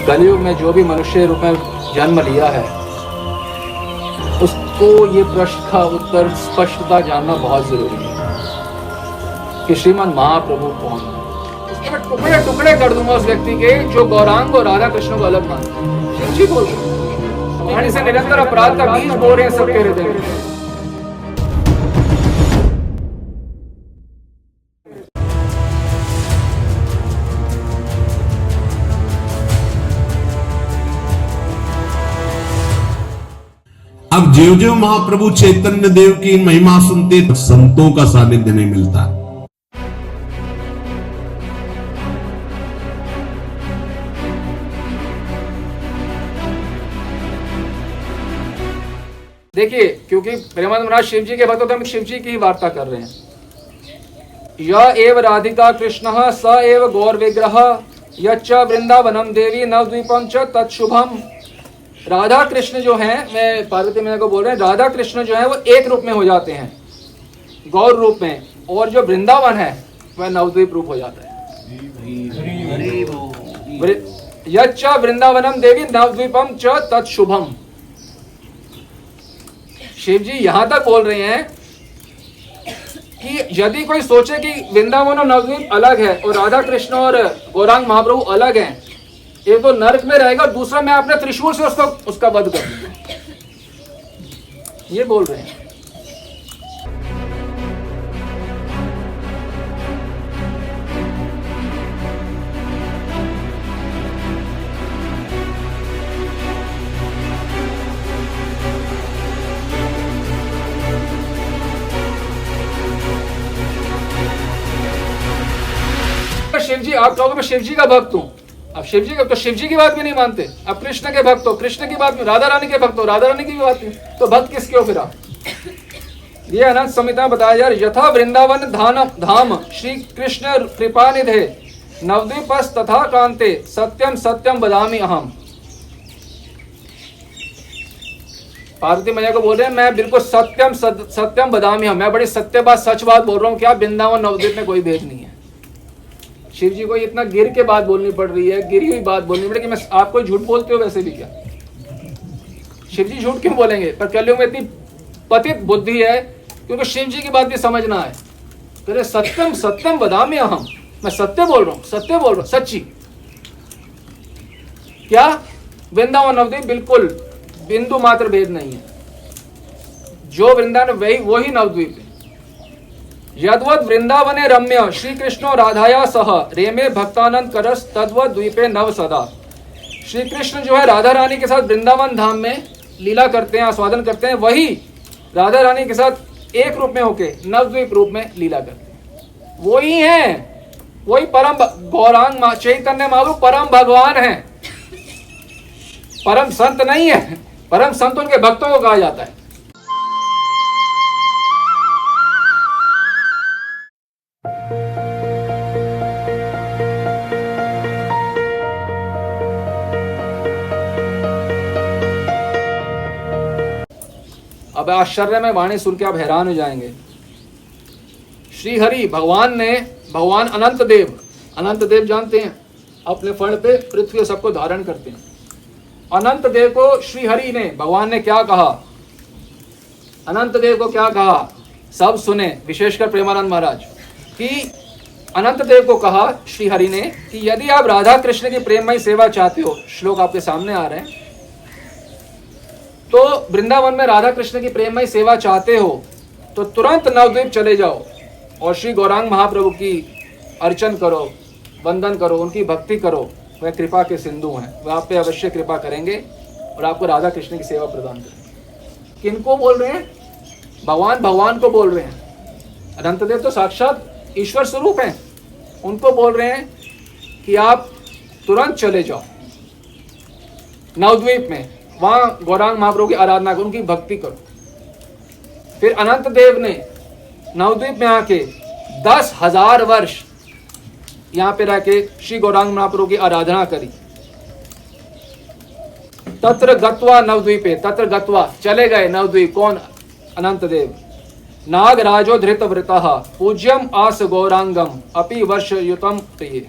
कलयुग में जो भी मनुष्य रूप में जन्म लिया है उसको ये प्रश्न का उत्तर स्पष्टता जानना बहुत जरूरी है कि श्रीमन महाप्रभु कौन है। उसके मैं टुकड़े टुकड़े कर दूंगा उस व्यक्ति के जो गौरांग और राधा कृष्ण को अलग मानते हैं। शिव जी बोल रहे से निरंतर अपराध का बीज बो रहे हैं सबके हृदय में। अब ज्यों ज्यों महाप्रभु चैतन्य देव की महिमा सुनते संतों का सानिध्य नहीं मिलता। देखिए, क्योंकि प्रेमानंद महाराज शिव जी के भक्त तो हम शिव जी की ही वार्ता कर रहे हैं। य एव राधिका कृष्ण स एव गौर विग्रह यच्च वृंदावनम देवी नवद्वीपम च तत्शुभम। राधा कृष्ण जो हैं, मैं पार्वती मैया को बोल रहे हैं, राधा कृष्ण जो है वो एक रूप में हो जाते हैं गौर रूप में, और जो वृंदावन है वह नवद्वीप रूप हो जाता है। यच्च वृंदावनम देवी नवद्वीपम च तत्शुभम। शिव जी यहां तक बोल रहे हैं कि यदि कोई सोचे कि वृंदावन और नवद्वीप अलग है और राधा कृष्ण और गौरांग महाप्रभु अलग हैं, एक तो नरक में रहेगा और दूसरा मैं अपने त्रिशूल से उसका वध कर दूंगा, ये बोल रहे हैं। शिव जी, आप कहोगे मैं शिव जी का भक्त हूं, अब शिव जी का तो शिव जी की बात भी नहीं मानते। अब कृष्ण के भक्त हो, कृष्ण की बात, राधा रानी के भक्त हो, राधा रानी की भी बात नहीं, तो भक्त किसके हो फिर आप? ये अनंत संहिता बताया जा रहा, यथा वृंदावन धाम श्री कृष्ण कृपा निधे नवद्वीपस तथा कांते सत्यम सत्यम बदामी अहम। पार्वती मैया को बोल रहे हैं मैं बिल्कुल सत्यम सत्यम बदामी अहम, मैं बड़ी सत्य बात सच बात बोल रहा हूँ, क्या वृंदावन नवद्वीप में कोई भेद नहीं है। शिव जी को इतना गिर के बात बोलनी पड़ रही है, गिरी हुई बात बोलनी पड़ेगी। मैं आप कोई झूठ बोलते हो वैसे भी क्या? शिव जी झूठ क्यों बोलेंगे? पर कलयुग में इतनी पतित बुद्धि है क्योंकि शिव जी की बात भी समझना है। करे सत्यम सत्यम बदामी अहम, मैं सत्य बोल रहा हूँ, सत्य बोल रहा हूँ, सच्ची। क्या वृंदावन नवद्वीप बिल्कुल बिंदु मात्र भेद नहीं है। जो वृंदावन वही नवद्वीप है। यद्वद वृंदावने रम्य श्री कृष्णो राधाया सह रेमे भक्तानंद करस तद्वद द्वीपे नव सदा। श्री कृष्ण जो है राधा रानी के साथ वृंदावन धाम में लीला करते हैं, आस्वादन करते हैं, वही राधा रानी के साथ एक रूप में होके नवद्वीप रूप में लीला करते हैं। वही हैं, वही परम गौरांग चैतन्य महाप्रभु परम भगवान हैं, परम संत नहीं है। परम संत उनके भक्तों को कहा जाता है। अब आश्चर्य में वाणी सुन के आप हैरान हो जाएंगे। श्री हरि भगवान अनंत देव जानते हैं, अपने फण पे पृथ्वी सबको धारण करते हैं। अनंत देव को श्री हरि ने, भगवान ने क्या कहा, अनंत देव को क्या कहा, सब सुने, विशेषकर प्रेमानंद महाराज, कि अनंत देव को कहा श्री हरि ने कि यदि आप राधा कृष्ण की प्रेममयी सेवा चाहते हो, श्लोक आपके सामने आ रहे हैं, तो वृंदावन में राधा कृष्ण की प्रेममयी सेवा चाहते हो तो तुरंत नवद्वीप चले जाओ और श्री गौरांग महाप्रभु की अर्चन करो, वंदन करो, उनकी भक्ति करो। वह कृपा के सिंधु हैं, वह आप पे अवश्य कृपा करेंगे और आपको राधा कृष्ण की सेवा प्रदान करेंगे। किनको बोल रहे हैं? भगवान को बोल रहे हैं। अनंत देव तो साक्षात ईश्वर स्वरूप हैं, उनको बोल रहे हैं कि आप तुरंत चले जाओ नवद्वीप में, वहां गौरांग महाप्रभु की आराधना करो, उनकी भक्ति करो। फिर अनंत देव ने नवद्वीप में आके 10,000 वर्ष यहाँ पे रह के श्री गौरांग महाप्रभु की आराधना करी। तत्र गत्वा नवद्वीपे, तत्र गत्वा चले गए नवद्वीप। कौन? अनंत देव। नागराजो धृत वृतः पूज्यम आस गौरांगम अपि वर्ष युतम प्रिय।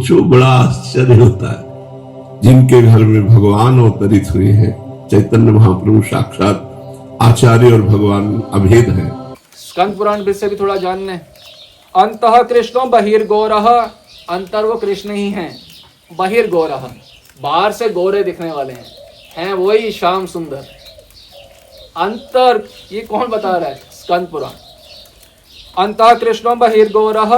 सोचो बड़ा आश्चर्य होता है। जिनके घर में भगवान अवतरित हुए हैं, चैतन्य महाप्रभु साक्षात आचार्य और भगवान अभेद है। स्कंद पुराण से भी थोड़ा जान लें। अंतः कृष्णो बहिर्गौरः, अंतर वो कृष्ण ही हैं, बहिर्गौरः बाहर से गोरे दिखने वाले हैं वही श्याम सुंदर। अंतर ये कौन बता रहा है? स्कंद पुराण। अंतः कृष्णो बहिर्गौरः,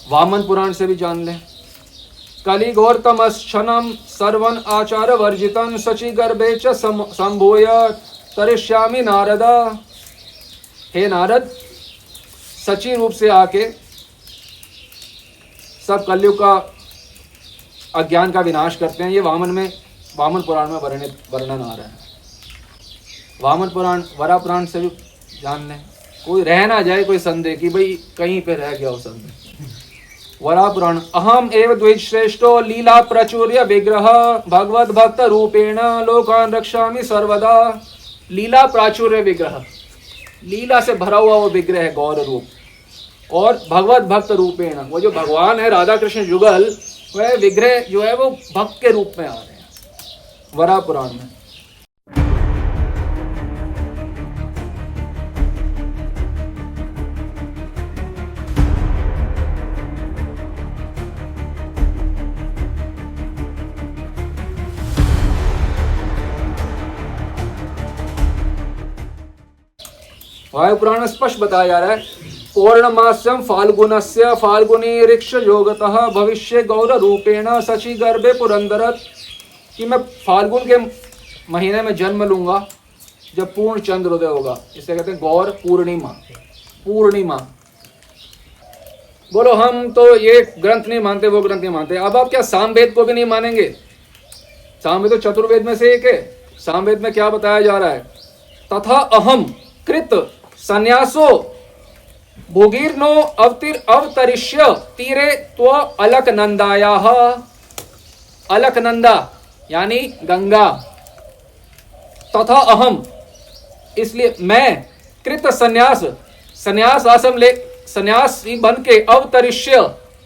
वामन पुराण से भी जान लें। कलिघोरतमश्चनम सर्वन आचार वर्जितन सची गर्भे च संभूय तरिष्यामि नारद। हे नारद, सची रूप से आके सब कलयुग का अज्ञान का विनाश करते हैं। ये वामन पुराण में वर्णन आ रहा है। वामन पुराण वरा पुराण से भी जान लें, कोई रह ना जाए कोई संदेह कि भाई कहीं पे रह गया हो संदेह। वरा पुराण। अहम एव द्विश्रेष्ठो लीला प्रचुर्य विग्रह भगवत भक्त रूपेण लोकान रक्षामि सर्वदा। लीला प्राचुर्य विग्रह, लीला से भरा हुआ वो विग्रह है गौर रूप। और भगवत भक्त रूपेण, वो जो भगवान है राधा कृष्ण युगल, वह विग्रह जो है वो भक्त के रूप में आ रहे हैं वरा पुराण में। वायु पुराण में स्पष्ट बताया जा रहा है। पौर्णमास्यम फाल्गुनस्य फाल्गुनी ऋक्ष योगतः भविष्य गौर रूपेण सची गर्भे पुरंदरत, कि मैं फाल्गुन के महीने में जन्म लूंगा जब पूर्ण चंद्रोदय होगा। इसे कहते हैं गौर पूर्णिमा। पूर्णिमा बोलो, हम तो ये ग्रंथ नहीं मानते, वो ग्रंथ नहीं मानते। अब आप क्या सामवेद को भी नहीं मानेंगे? सामवेद तो चतुर्वेद में से एक है। सामवेद में क्या बताया जा रहा है? तथा अहम कृत संन्यासो भोगीर्नो अवतरिष्य तीरे त्व अलकनंदायाः। अलकनंदा यानी गंगा। तथा अहम, इसलिए मैं कृत संन्यास आश्रम ले संन्यासी बन के अवतरिष्य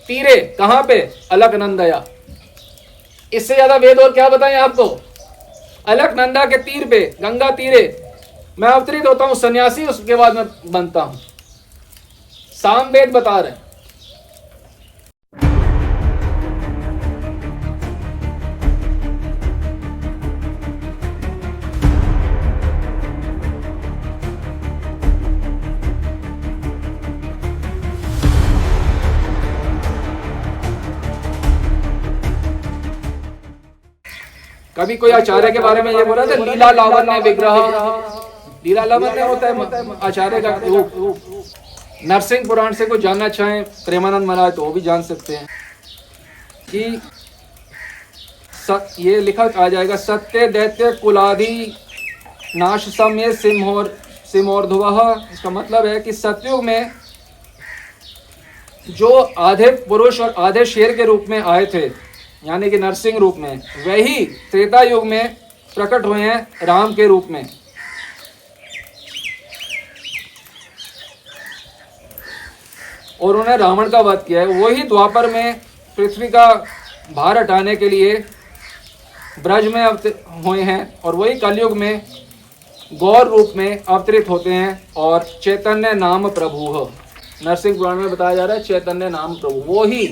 तीरे, कहां पे? अलकनंदया। इससे ज्यादा वेद और क्या बताएं आपको? अलकनंदा के तीर पे, गंगा तीरे मैं अवतरित होता हूं सन्यासी, उसके बाद मैं बनता हूं। सामवेद बता रहे हैं। कभी कोई आचार्य के बारे में ये बोला था, लीला लावण्य विग्रह। लीला लावण्य होता है आचार्य का रूप। नरसिंह पुराण से कोई जानना चाहें प्रेमानंद महाराज तो वो भी जान सकते हैं कि ये लिखा आ जाएगा, सत्य दैत्य कुलादि नाश समय सिमोर्ध्वः। इसका मतलब है कि सतयुग में जो आधे पुरुष और आधे शेर के रूप में आए थे, यानी कि नरसिंह रूप में, वही त्रेता युग में प्रकट हुए हैं राम के रूप में। और उन्होंने रावण का वध किया है। वही द्वापर में पृथ्वी का भार हटाने के लिए ब्रज में हुए हैं, और वही कलयुग में गौर रूप में अवतरित होते हैं और चैतन्य नाम प्रभु। नरसिंह पुराण में बताया जा रहा है चैतन्य नाम प्रभु। वो ही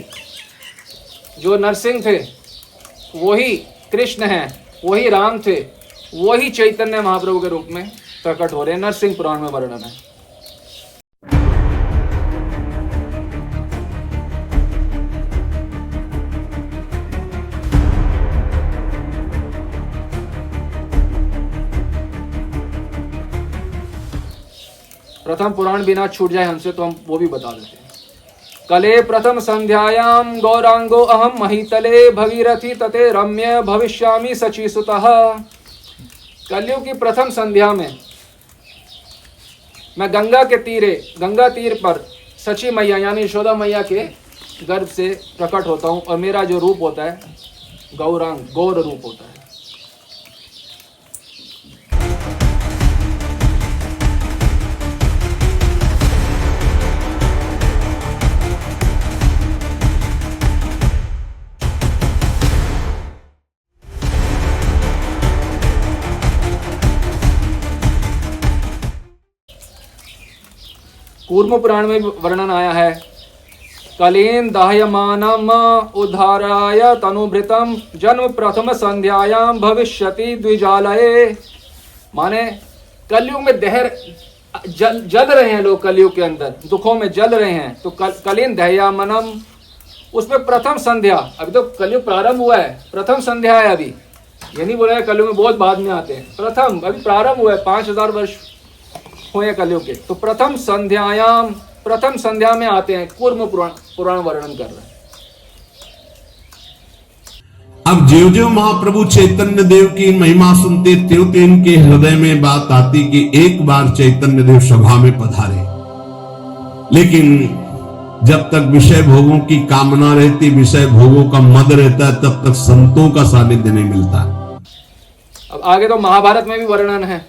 जो नरसिंह थे वही कृष्ण हैं, वही राम थे, वही चैतन्य महाप्रभु के रूप में प्रकट हो रहे हैं। नरसिंह पुराण में वर्णन है। प्रथम पुराण बिना छूट जाए हमसे तो हम वो भी बता देते हैं। कले प्रथम संध्यायाम गौरांगो अहम महितले भगीरथी तते रम्य भविष्यामि सचीसुतः। कलयुग की प्रथम संध्या में मैं गंगा तीर पर सची मैया यानी यशोदा मैया के गर्भ से प्रकट होता हूँ और मेरा जो रूप होता है गौरांग, गौर रूप होता है। कूर्म पुराण में वर्णन आया है, कलीन दाह्यमानम उद्धाराय तनुभृतम जन्म प्रथम संध्यायाम भविष्यति द्विजालये। माने कलयुग में दहर जल रहे हैं लोग, कलयुग के अंदर दुखों में जल रहे हैं। तो कलीन दाह्यमानम, उसमें प्रथम संध्या, अभी तो कलयुग प्रारंभ हुआ है, प्रथम संध्या है अभी। ये नहीं बोला है कलयुग में बहुत बाद में आते हैं, प्रथम अभी प्रारंभ हुआ है, 5000 वर्ष हुए कलयुग के। तो प्रथम संध्यायाम, प्रथम संध्या में आते हैं। कूर्म पुराण वर्णन कर रहे हैं। अब ज्यों ज्यों महाप्रभु चैतन्य देव की महिमा सुनते त्यों त्यों इनके हृदय में बात आती कि एक बार चैतन्य देव सभा में पधारे। लेकिन जब तक विषय भोगों की कामना रहती, विषय भोगों का मद रहता है, तब तक संतों का सानिध्य नहीं मिलता। अब आगे तो महाभारत में भी वर्णन है।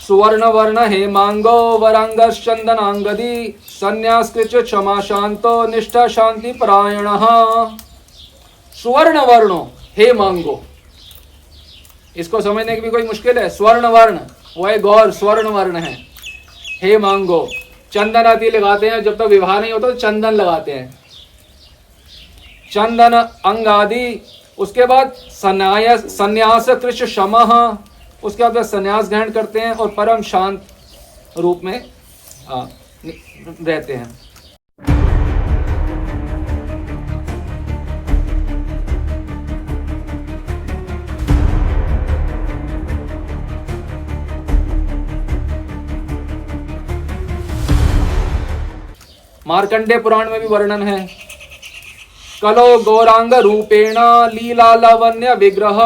सुवर्ण वर्ण हेमांगो वरांगश्चंदनांगदी संन्यासकृच क्षमा शांतो निष्ठा शांति परायणः। सुवर्ण वर्णो हेमांगो, इसको समझने की भी कोई मुश्किल है। स्वर्ण वर्ण वो है गौर, स्वर्ण वर्ण है। हेमांगो, चंदन आदि लगाते हैं, जब तक विवाह नहीं होता तो चंदन लगाते हैं, चंदन अंग आदि। उसके बाद संन्यास कृष्ण शमः, उसके बाद वे संन्यास ग्रहण करते हैं और परम शांत रूप में रहते हैं। मार्कंडे पुराण में भी वर्णन है, कलो गौरांग रूपेण लीला लावण्य विग्रह।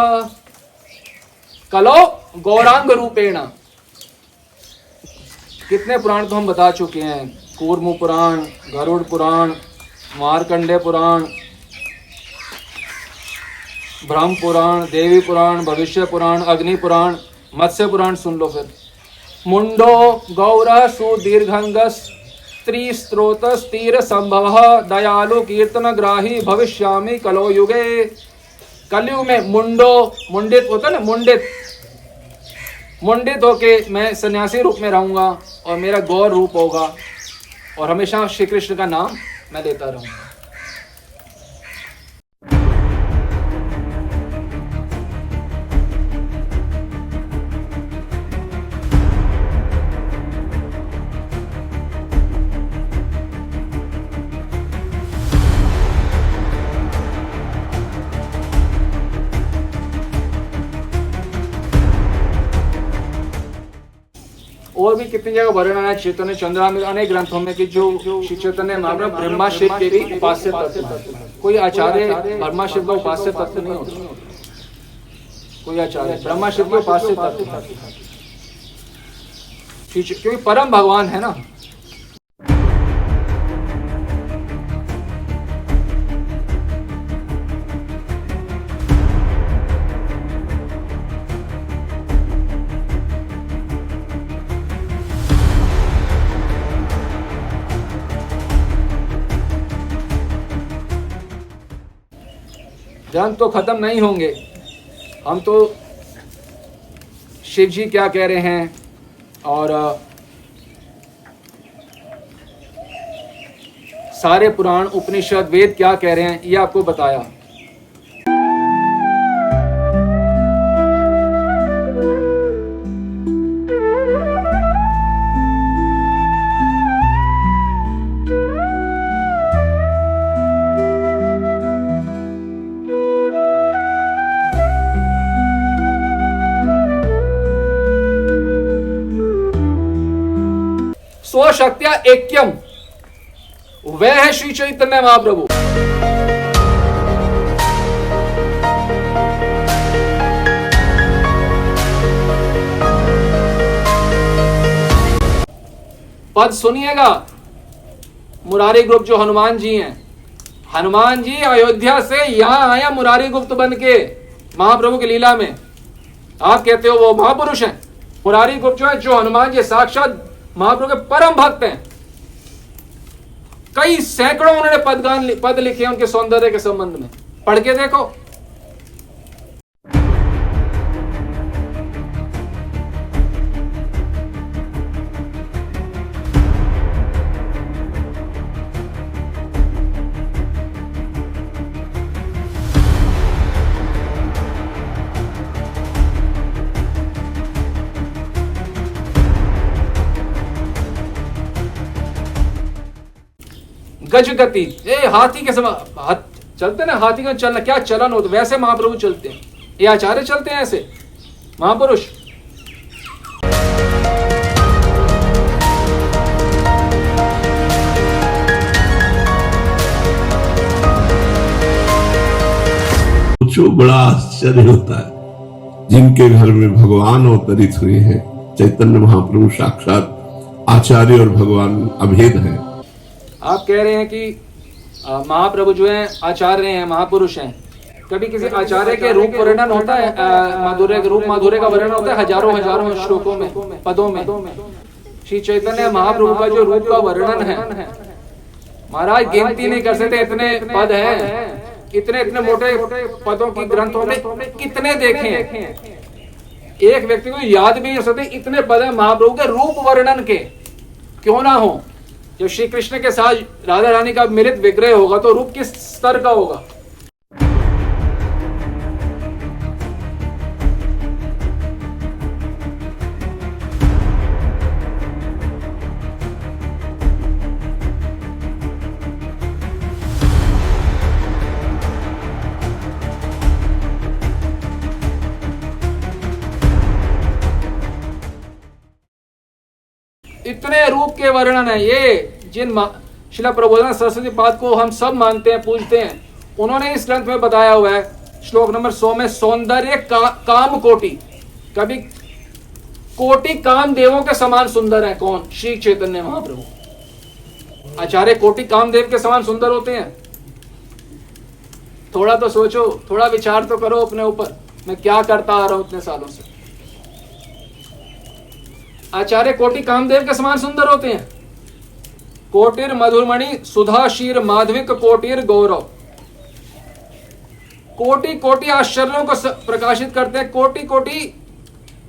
कलो गौरांग रूपेण, कितने पुराण तो हम बता चुके हैं। कूर्म पुराण, गरुड़ पुराण, मार्कंडे पुराण, ब्रह्म पुराण, देवी पुराण, भविष्य पुराण, अग्नि पुराण, मत्स्य पुराण सुन लो फिर। मुंडो गौर सुदीर्घंगस स्त्रीस्त्रोत स्थिर संभव दयालु कीर्तन ग्राही भविष्यामि कलो युगे। कलयुग में मुंडो, मुंडित होता ना, मुंडित होके मैं सन्यासी रूप में रहूंगा और मेरा गौर रूप होगा और हमेशा श्री कृष्ण का नाम मैं लेता रहूंगा। और भी कितनी जगह वर्णन है चैतन्य चंद्रामृत अनेक ग्रंथों में कि जो श्री चैतन्य महाप्रभु ब्रह्मा शिव के भी उपास्य तत्व हैं। कोई आचार्य ब्रह्मा शिव का उपास्य तत्व नहीं होता, कोई आचार्य ब्रह्मा शिव के उपास्य तत्व, क्योंकि परम भगवान है ना। ग्रंथ तो खत्म नहीं होंगे, हम तो शिव जी क्या कह रहे हैं और सारे पुराण उपनिषद वेद क्या कह रहे हैं ये आपको बताया। स्वशक्त्या ऐक्यम, वह है श्री चैतन्य महाप्रभु। पद सुनिएगा। मुरारी ग्रुप जो हनुमान जी हैं हनुमान जी अयोध्या से यहां आया मुरारी गुप्त बन के महाप्रभु की लीला में। आप कहते हो वो महापुरुष हैं। मुरारी गुप्त जो है, जो हनुमान जी साक्षात महाप्रभु के परम भक्त हैं। कई सैकड़ों उन्होंने पद लिखे उनके सौंदर्य के संबंध में, पढ़ के देखो। गज गति, हाथी के समान चलते ना, हाथी का चलना क्या चलन हो, तो वैसे महाप्रभु चलते हैं। ये आचार्य चलते हैं ऐसे महापुरुष। जो बड़ा आश्चर्य होता है, जिनके घर में भगवान अवतरित हुए हैं, चैतन्य महाप्रभु साक्षात आचार्य और भगवान अभेद है। आप कह रहे हैं कि महाप्रभु जो है आचार्य हैं, महापुरुष हैं। कभी किसी आचार्य के रूप वर्णन होता है, माधुर्य के रूप माधुर्य का वर्णन होता है हजारों हजारों श्लोकों में, पदों में। श्री चैतन्य महाप्रभु का जो रूप का वर्णन है, महाराज गिनती नहीं कर सकते, इतने पद हैं, इतने इतने मोटे पदों की ग्रंथों में कितने देखे हैं, एक व्यक्ति को याद भी नहीं हो सकते, इतने पद है महाप्रभु के रूप वर्णन के। क्यों ना हो, जब श्री कृष्ण के साथ राधा रानी का मिलित विग्रह होगा तो रूप किस स्तर का होगा। इतने रूप के वर्णन है। ये जिन श्रील प्रबोधन सरस्वती पाद को हम सब मानते हैं, पूजते हैं, उन्होंने इस ग्रंथ में बताया हुआ है श्लोक नंबर 100 में, सौंदर्य काम कोटि, कभी कोटि काम देवों के समान सुंदर है। कौन? श्री चैतन्य महाप्रभु। आचार्य कोटि कामदेव के समान सुंदर होते हैं? थोड़ा तो सोचो, थोड़ा विचार तो करो अपने ऊपर, मैं क्या करता आ रहा हूं इतने सालों से। आचार्य कोटि कामदेव के समान सुंदर होते हैं। कोटिर मधुरमणि सुधा शीर माधविक कोटिर गौरव, कोटि कोटि आश्चर्यों को प्रकाशित करते हैं। कोटि कोटि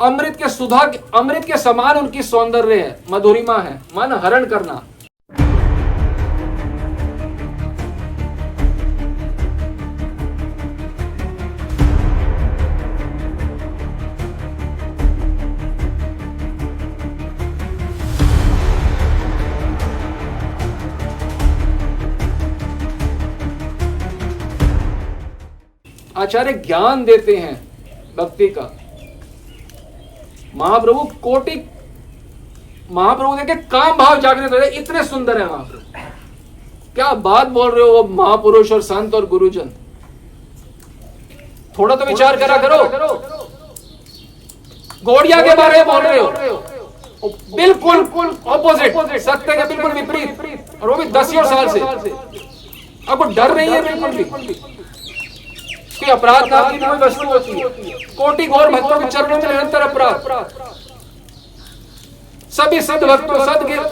अमृत के सुधा, अमृत के समान उनकी सौंदर्य है, मधुरिमा है, मन हरण करना। आचार्य ज्ञान देते हैं भक्ति का। महाप्रभु कोटि, महाप्रभु देखे काम भाव जागृत हो जाए, इतने सुंदर है महाप्रभु। क्या बात बोल रहे हो, वो महापुरुष और संत और गुरुजन। थोड़ा तो विचार करा करो। गौड़िया के बारे में बोल रहे हो, बिल्कुल ऑपोजिट, सत्य के बिल्कुल विपरीत, और वो भी 10 साल से। आपको डर नहीं है बिल्कुल भी कि अपराध नाम की कोई वस्तु होती है? कोटि गौर भक्तों के चरणों में निरंतर अपराध। सभी सिद्ध भक्तों,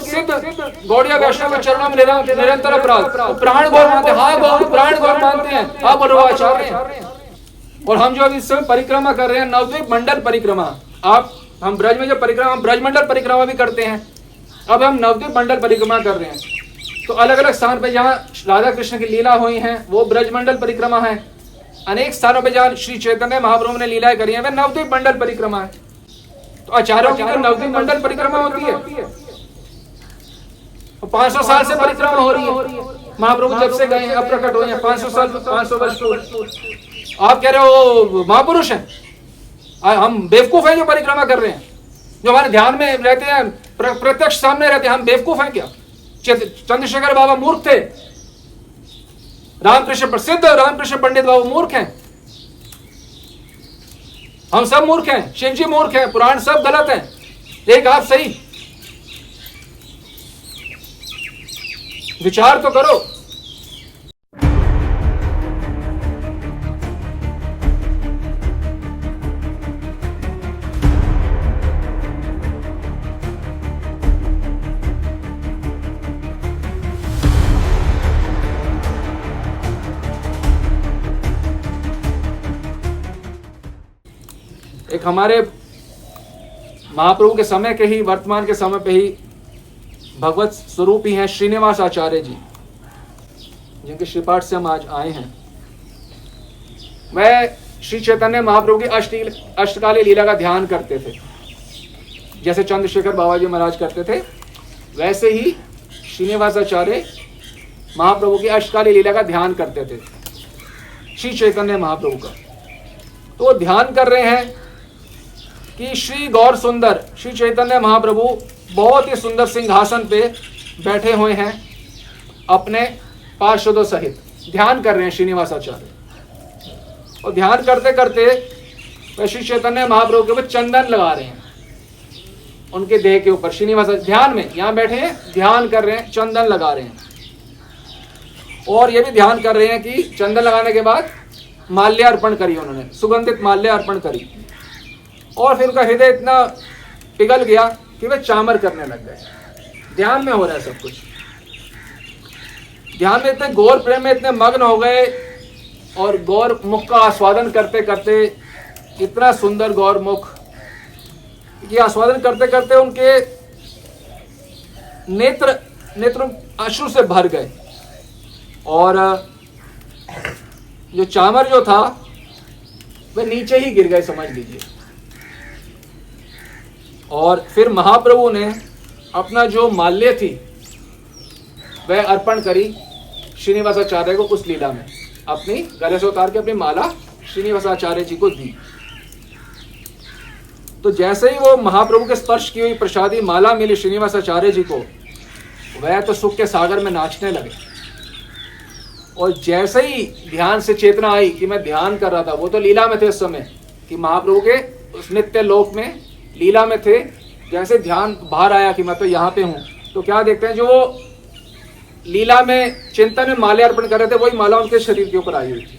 सिद्ध गौड़िया वैष्णव के चरणों में निरंतर अपराध। प्राण गौर मानते हैं, हाँ गौर प्राण गौर मानते हैं, हाँ बोलो आचार्य। और हम जो अभी इस समय परिक्रमा कर रहे हैं, नवद्वीप मंडल परिक्रमा, हम ब्रज में जो परिक्रमा, हम ब्रज मंडल परिक्रमा भी करते हैं, अब हम नवद्वीप मंडल परिक्रमा कर रहे हैं। तो अलग अलग स्थान पर जहाँ राधा कृष्ण की लीला हुई है वो ब्रज मंडल परिक्रमा है। अनेक स्थानों पर जहाँ श्री चैतन्य महाप्रभु ने लीलाएं करी है वह नवद्वीप मंडल परिक्रमा है। तो आचार्यों की तो नवद्वीप मंडल परिक्रमा होती है, 500 साल से परिक्रमा हो रही है। महाप्रभु जब से गए हैं, अब प्रकट हुए हैं, 500 साल, 500 वर्ष पूर्व। आप कह रहे हो महापुरुष हैं, हम बेवकूफ हैं जो परिक्रमा कर रहे हैं, जो हमारे ध्यान में रहते हैं, प्रत्यक्ष सामने रहते हैं, हम बेवकूफ हैं क्या? चंद्रशेखर बाबा मूर्ख थे, रामकृष्ण प्रसिद्ध रामकृष्ण पंडित बाबू मूर्ख हैं, हम सब मूर्ख हैं, शिव जी मूर्ख हैं, पुराण सब गलत हैं, एक आप सही। विचार तो करो। एक हमारे महाप्रभु के समय के ही, वर्तमान के समय पे ही भगवत स्वरूप ही हैं श्रीनिवास आचार्य जी, जिनके श्रीपाठ से हम आज आए हैं। वह श्री चैतन्य महाप्रभु की अष्टकालीय लीला का ध्यान करते थे। जैसे चंद्रशेखर बाबा जी महाराज करते थे, वैसे ही श्रीनिवास आचार्य महाप्रभु की अष्टकालीय लीला का ध्यान करते थे, श्री चैतन्य महाप्रभु का। तो वो ध्यान कर रहे हैं कि श्री गौर सुंदर श्री चैतन्य महाप्रभु बहुत ही सुंदर सिंहासन पे बैठे हुए हैं अपने पार्षदों सहित। ध्यान कर रहे हैं श्रीनिवास आचार्य, और ध्यान करते करते वह श्री चैतन्य महाप्रभु के ऊपर चंदन लगा रहे हैं, उनके देह के ऊपर। श्रीनिवास ध्यान में यहाँ बैठे हैं, ध्यान कर रहे हैं, चंदन लगा रहे हैं। और ये भी ध्यान कर रहे हैं कि चंदन लगाने के बाद माल्यार्पण करी उन्होंने, सुगंधित माल्यार्पण करी। और फिर उनका हृदय इतना पिघल गया कि वे चामर करने लग गए। ध्यान में हो रहा है सब कुछ, ध्यान में इतने गौर प्रेम में इतने मग्न हो गए, और गौर मुख का आस्वादन करते करते, इतना सुंदर गौर मुख कि आस्वादन करते करते उनके नेत्र अश्रु से भर गए, और जो चामर जो था वह नीचे ही गिर गए, समझ लीजिए। और फिर महाप्रभु ने अपना जो माल्य थी वह अर्पण करी श्रीनिवास आचार्य को उस लीला में, अपनी गले से उतार के अपनी माला श्रीनिवास आचार्य जी को दी। तो जैसे ही वो महाप्रभु के स्पर्श की हुई प्रसादी माला मिली श्रीनिवास आचार्य जी को, वह तो सुख के सागर में नाचने लगे। और जैसे ही ध्यान से चेतना आई कि मैं ध्यान कर रहा था, वो तो लीला में थे उस समय कि महाप्रभु के उस नित्य लोक में लीला में थे, जैसे ध्यान बाहर आया कि मैं तो यहाँ पे हूँ, तो क्या देखते हैं, जो वो लीला में चिंतन में माल्यार्पण कर रहे थे, वही माला उनके शरीर के ऊपर आई हुई थी।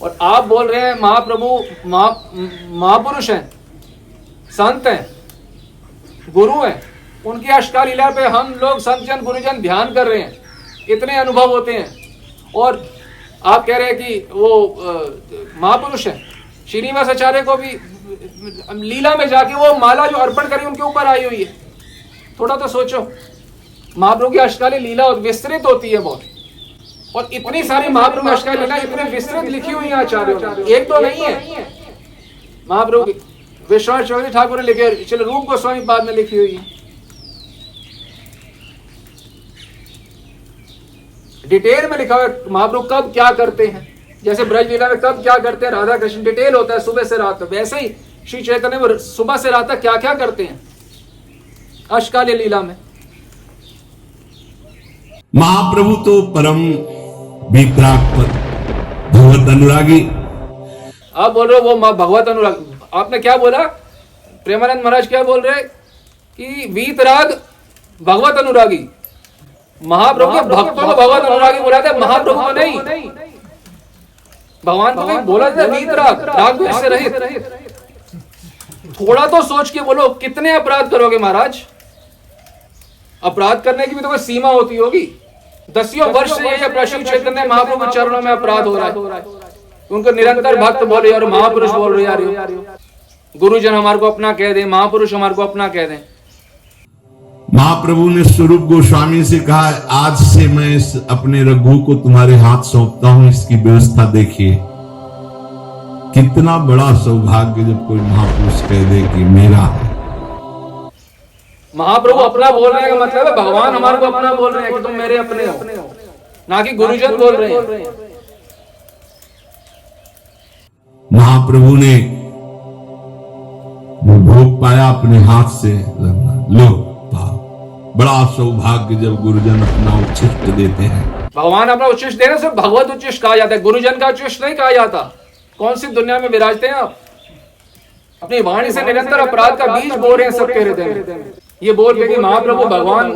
और आप बोल रहे हैं महाप्रभु महापुरुष हैं, संत हैं, गुरु हैं, उनकी अष्टकाल लीला पे हम लोग संत जन गुरुजन ध्यान कर रहे हैं, इतने अनुभव होते हैं, और आप कह रहे हैं कि वो महापुरुष हैं। श्रीनिवास आचार्य को भी लीला में जाके वो माला जो अर्पण करी उनके ऊपर आई हुई है। थोड़ा तो सोचो, महाप्रभु की अष्टकालीय लीला विस्तृत होती है बहुत, और इतनी सारी महाप्रभु की अष्टकालीय लीला इतनी विस्तृत लिखी हुई है आचार्यों ने, एक तो नहीं है। महाप्रभु की विश्वनाथ चौधरी ठाकुर ने लिखे, चलो रूप गोस्वामी बाद में लिखी हुई है। डिटेल में लिखा हुआ है महाप्रभु कब क्या करते हैं, जैसे ब्रज लीला में कब क्या करते हैं राधा कृष्ण, डिटेल होता है सुबह से रात तक। वैसे ही श्री चैतन्य सुबह से रात तक क्या क्या करते हैं अष्टकालीय लीला में। महाप्रभु तो परम वितराग भगवत अनुरागी। आप बोल रहे हो वो भगवत अनुराग, आपने क्या बोला, प्रेमानंद महाराज क्या बोल रहे कि वीतराग भगवत अनुरागी। महाप्रभु के भक्तों को भगवत अनुरागी बोला था, महाप्रभु को नहीं। भगवान को बोला था वीतराग, राग द्वेष से रहित। थोड़ा तो सोच के बोलो, कितने अपराध करोगे महाराज। अपराध करने की भी तो कोई सीमा होती होगी। 10 वर्ष से ये प्रश्न चैतन्य महाप्रभु चरणों में अपराध हो रहा है, उनको निरंतर भक्त बोले और महापुरुष बोल रहे यार, गुरुजन हमारे को अपना कह दे, महापुरुष हमारे को अपना कह दे। महाप्रभु ने स्वरूप गोस्वामी से कहा, आज से मैं इस अपने रघु को तुम्हारे हाथ सौंपता हूं, इसकी व्यवस्था देखिए। कितना बड़ा सौभाग्य जब कोई महापुरुष कह दे कि मेरा है। महाप्रभु अपना बोल रहे हैं, मतलब है भगवान हमारे को अपना बोल रहे हैं कि तुम मेरे अपने हो, ना कि गुरुजन बोल रहे हैं। महाप्रभु ने भोग पाया अपने हाथ से, लो बड़ा सौभाग्य जब गुरुजन अपना उच्छिष्ट देते हैं। भगवान अपना उच्छिष्ट देने से भगवत उच्छिष्ट कहा जाता है, गुरुजन का उच्छिष्ट नहीं कहा जाता। कौन सी दुनिया में विराजते हैं आप, अपनी वाणी से निरंतर अपराध का बीज बो रहे हैं सबके हृदय में। ये बोल के कि महाप्रभु भगवान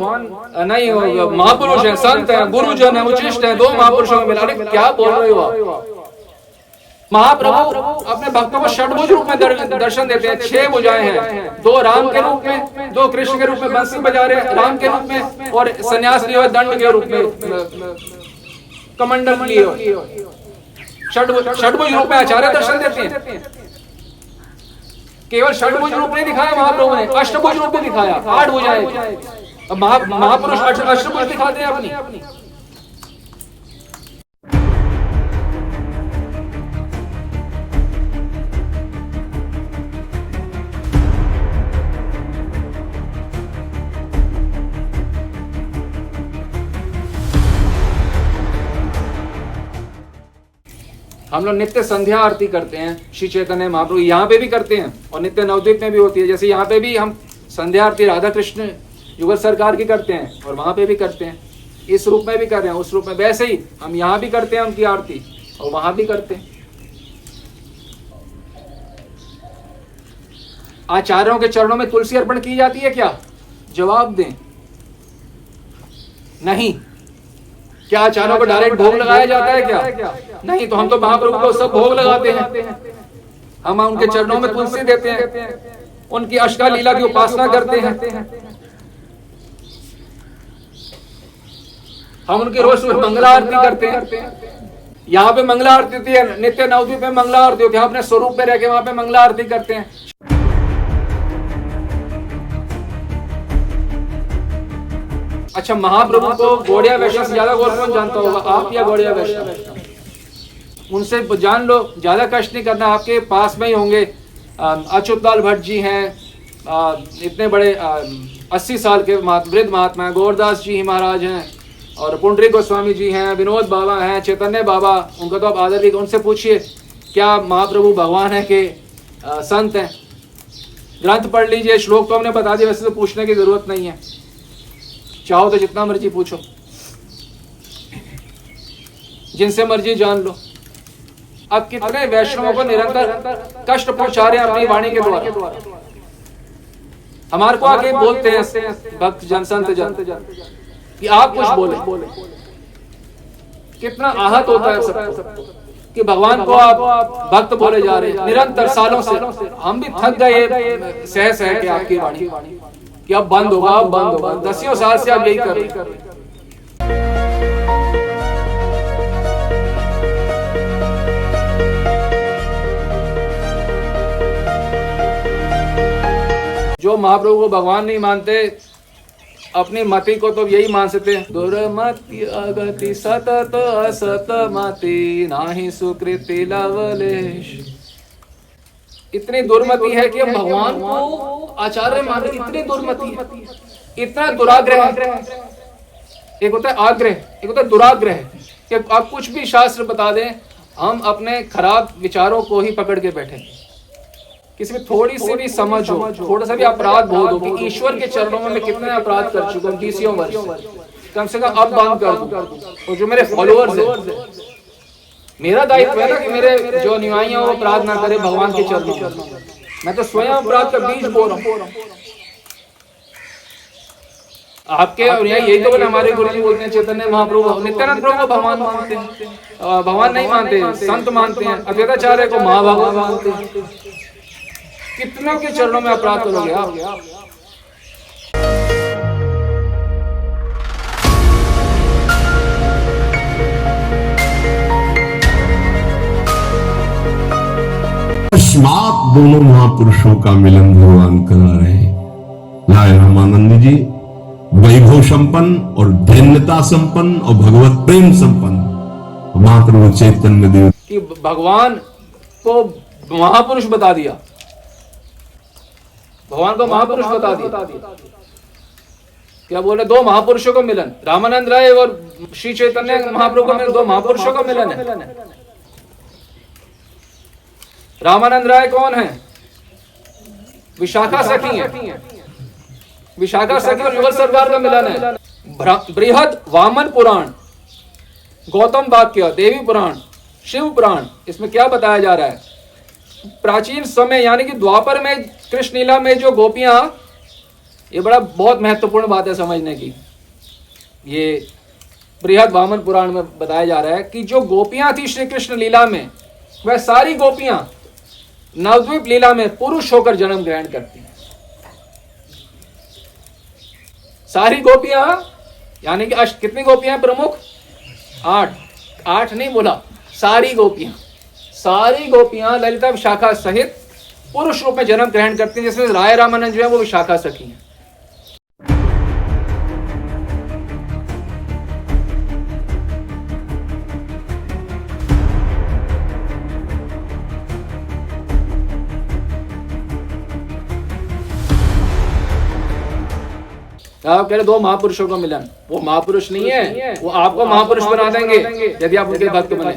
नहीं, महापुरुष है, संत है, गुरुजन है, उच्छिष्ट है, दो महापुरुषों में मिला। क्या बोल रहे हो आप। महाप्रभु अपने भक्तों को षडभुज रूप में दर्शन देते हैं। 6 भुजाएं हैं, 2 राम के रूप में, 2 कृष्ण के रूप में बंसी बजा रहे हैं राम के रूप में, और संन्यास लिए हुए दंड के रूप में, कमंडल लिए हुए। षडभुज रूप में आचार्य दर्शन देते हैं। केवल षडभुज रूप नहीं दिखाया महाप्रभु ने, अष्टभुज रूप में दिखाया, 8 भुजाएं। महापुरुष अष्टभुज दिखाते हैं अपनी। हम लोग नित्य संध्या आरती करते हैं श्री चैतन्य महाप्रभु, यहाँ पे भी करते हैं और नित्य नवद्वीप में भी होती है। जैसे यहाँ पे भी हम संध्या आरती राधा कृष्ण युगल सरकार की करते हैं और वहां पे भी करते हैं, इस रूप में भी कर रहे हैं, उस रूप में। वैसे ही हम यहाँ भी करते हैं उनकी आरती और वहां भी करते हैं। आचार्यों के चरणों में तुलसी अर्पण की जाती है क्या? जवाब दें, नहीं। क्या आचार्यों को डायरेक्ट भोग लगाया जाता है क्या? नहीं। तो हम तो महाप्रभु को सब भोग लगाते हैं। हम उनके चरणों में तुलसी देते हैं, उनकी अष्टका लीला की उपासना करते हैं, हम उनकी रोज सुबह मंगला आरती करते हैं। यहाँ पे मंगला आरती होती है, नित्य नवद्वीप में मंगला आरती होती है। हम अपने स्वरूप में रह के वहां पे मंगला आरती करते हैं। अच्छा, महाप्रभु को गौड़िया वैष्णव से ज्यादा और कौन जानता होगा? आप या गौड़िया वैष्णव? उनसे जान लो, ज्यादा कष्ट नहीं करना, आपके पास में ही होंगे। अच्युतलाल भट्ट जी हैं, इतने बड़े 80 साल के वृद्ध महात्मा हैं। गौरदास जी महाराज हैं और पुंडरी गोस्वामी जी हैं, विनोद बाबा हैं, चैतन्य बाबा, उनका तो आप आदर लीजिए। उनसे पूछिए क्या महाप्रभु भगवान है के संत हैं? ग्रंथ पढ़ लीजिए, श्लोक तो हमने बता दिया, वैसे तो पूछने की जरूरत नहीं है। चाहो तो जितना मर्जी पूछो, जिनसे मर्जी जान लो। अब कितने वैष्णवों को निरंतर कष्ट पहुंचा रहे हैं अपनी वाणी के द्वारा। हमारे को आके बोलते हैं भक्त जन, संत जन, कि आप कुछ बोले। कितना आहत होता है सबको कि भगवान को आप भक्त बोले जा रहे हैं निरंतर सालों से। हम भी थक गए सह के आपकी वाणी कि अब बंद होगा, अब बंद होगा। 10 साल से आप यही कर रहे हैं। जो महाप्रभु को भगवान नहीं मानते, अपनी मति को तो यही मान सकते हैं। दुर्मति अगति सतत असत मति, नाही सुकृति लवलेश। इतनी दुर्मति है कि भगवान को आचार्य माने, इतनी दुर्मति है, इतना दुराग्रह है। एक होता है आग्रह, एक होता है दुराग्रह, कि आप कुछ भी शास्त्र बता दें, हम अपने खराब विचारों को ही पकड़ के बैठे। किसी में थोड़ी सी भी समझ हो, थोड़ा सा भी अपराध बोध हो कि ईश्वर के चरणों में मैं कितने अपराध कर चुका हूँ 20 वर्ष, कम से कम अब बंद कर दूं। और जो मेरे फॉलोअर्स हैं, मेरा दायित्व है ना कि मेरे जो अनुयायी हैं वो अपराध ना करे भगवान के चरणों में। मैं तो स्वयं अपराध का बीज बो रहा हूँ। आपके अनुयायी यही तो बोले, हमारे गुरुजी बोलते हैं चैतन्य महाप्रभु नित्यानंद प्रभु को भगवान मानते हैं, भगवान नहीं मानते, संत मानते हैं, अद्वैताचार्य को महाभगवान मानते हैं। कितनों के चरणों में अपराध करोगे आप? अकस्मात दोनों महापुरुषों का मिलन भगवान करा रहे। लाए रामानंद जी वैभव संपन्न और धन्यता संपन्न और भगवत प्रेम संपन्न महाप्रभु चैतन्य देव कि भगवान को महापुरुष बता दिया, भगवान को महापुरुष बता दिया। क्या बोले? 2 महापुरुषों को मिलन, रामानंद राय और श्री चैतन्य महाप्रभु को मिलन, 2 महापुरुषों का मिलन है। रामानंद राय कौन है? विशाखा सखी है, विशाखा सखी और युगल सरकार का मिलन है। बृहद वामन पुराण, गौतम वाक्य, देवी पुराण, शिव पुराण, इसमें क्या बताया जा रहा है? प्राचीन समय यानी कि द्वापर में कृष्ण लीला में जो गोपियां, ये बड़ा बहुत महत्वपूर्ण बात है समझने की। ये बृहद वामन पुराण में बताया जा रहा है कि जो गोपियां थी श्री कृष्ण लीला में, वह सारी गोपियां नवद्वीप लीला में पुरुष होकर जन्म ग्रहण करती हैं। सारी गोपियां यानी कि कितनी गोपियां प्रमुख? 8 नहीं बोला, सारी गोपियां ललिता विशाखा सहित पुरुष रूप में जन्म ग्रहण करती हैं, जिसमें राय रामानंद जो है वो विशाखा सखी हैं। आप कह रहे 2 महापुरुषों का मिलन, वो महापुरुष नहीं है, वो आपको महापुरुष बना देंगे यदि आप उनके भक्त बने।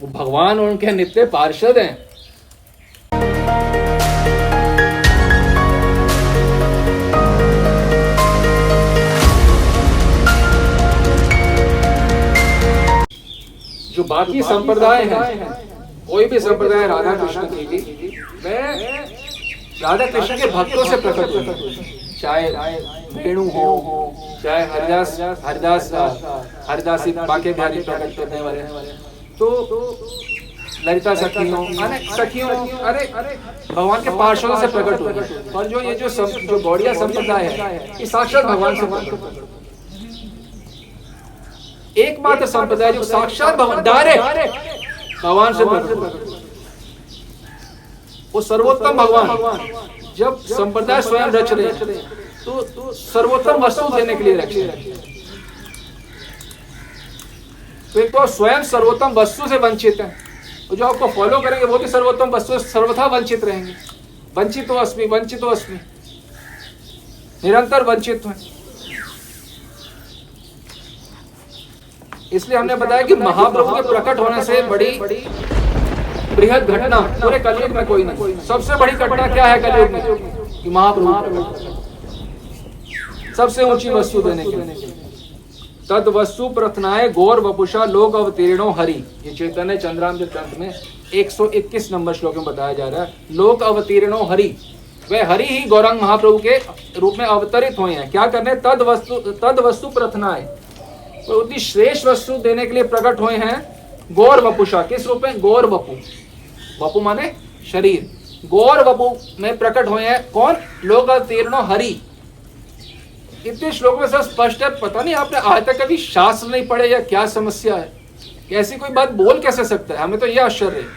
वो भगवान और उनके नित्य पार्षद हैं। जो बाकी संप्रदाय हैं, कोई भी संप्रदाय राधा कृष्ण की, वह राधा कृष्ण के भक्तों से प्रकट हुई, चाहे वेणु हो, चाहे हरिदास बाके बिहारी प्रकट करने वाले, तो ललिता सखियों, अरे भगवान के पार्षदों से प्रकट हुए। और जो ये जो गौड़िया संप्रदाय है, ये साक्षात भगवान से प्रकट, एकमात्र संप्रदाय जो साक्षात भगवान डायरेक्ट भगवान से प्रकट, वो सर्वोत्तम भगवान जब संप्रदाय स्वयं रच रहे तो सर्वोत्तम वस्तु देने के लिए रच रहे। तो एक तो स्वयं सर्वोत्तम वस्तु से वंचित है, और जो आपको फॉलो करेंगे वो भी सर्वोत्तम वस्तु से सर्वथा वंचित रहेंगे। वंचितो अस्मि, निरंतर वंचित है। इसलिए हमने बताया कि महाप्रभु के प्रकट होने से बड़ी बृहद घटना पूरे कलयुग में कोई नहीं। सबसे बड़ी घटना क्या है कलयुग में? कि महाप्रभु सबसे ऊंची वस्तु देने के लिए। तद वस्तु प्रथनाए गौर वपुषा लोक अवतीर्णो हरि, ये चैतन्य चंद्रामृत ग्रंथ में 121 नंबर श्लोक में बताया जा रहा है। लोक अवतीर्णो हरि, वे हरि ही गौरांग महाप्रभु के रूप में अवतरित हुए हैं। क्या करने? तद वस्तु प्रथनाए, तो उतनी श्रेष्ठ वस्तु देने के लिए प्रकट हुए हैं। गौर वपुषा, किस रूप में? गौर वपु, वपु माने शरीर, गौर वपु में प्रकट हुए हैं। कौन? लोक अवतीर्णो हरि। इतने श्लोक में सब स्पष्ट है। पता नहीं आपने आज तक कभी शास्त्र नहीं पढ़े या क्या समस्या है? कैसी कोई बात बोल कैसे सकता है? हमें तो यह आश्चर्य है।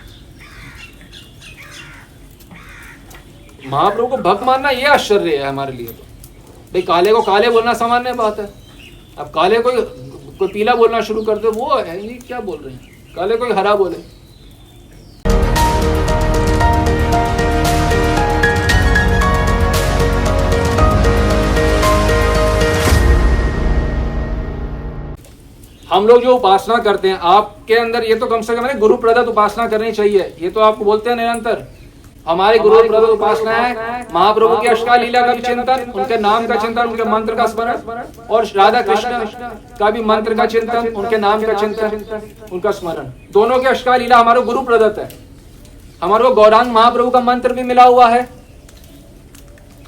महाप्रभु को भक्त मानना यह आश्चर्य है हमारे लिए। तो भाई काले को काले बोलना सामान्य बात है। अब काले कोई पीला बोलना शुरू कर दे, वो है ये क्या बोल रहे हैं? काले कोई हरा बोले। हम लोग जो उपासना करते हैं, आपके अंदर ये तो कम से कम गुरु प्रदत्त उपासना करनी चाहिए। ये तो आपको बोलते हैं निरंतर, हमारी गुरु प्रदत्त उपासना है महाप्रभु की अष्टकाल लीला का भी चिंतन, उनके नाम का चिंतन, उनके मंत्र का स्मरण, और राधा कृष्ण का भी मंत्र का चिंतन, उनके नाम का चिंतन, उनका स्मरण। दोनों की अष्टकाल लीला हमारे गुरु प्रदत्त है। हमारे को गौरांग महाप्रभु का मंत्र भी मिला हुआ है,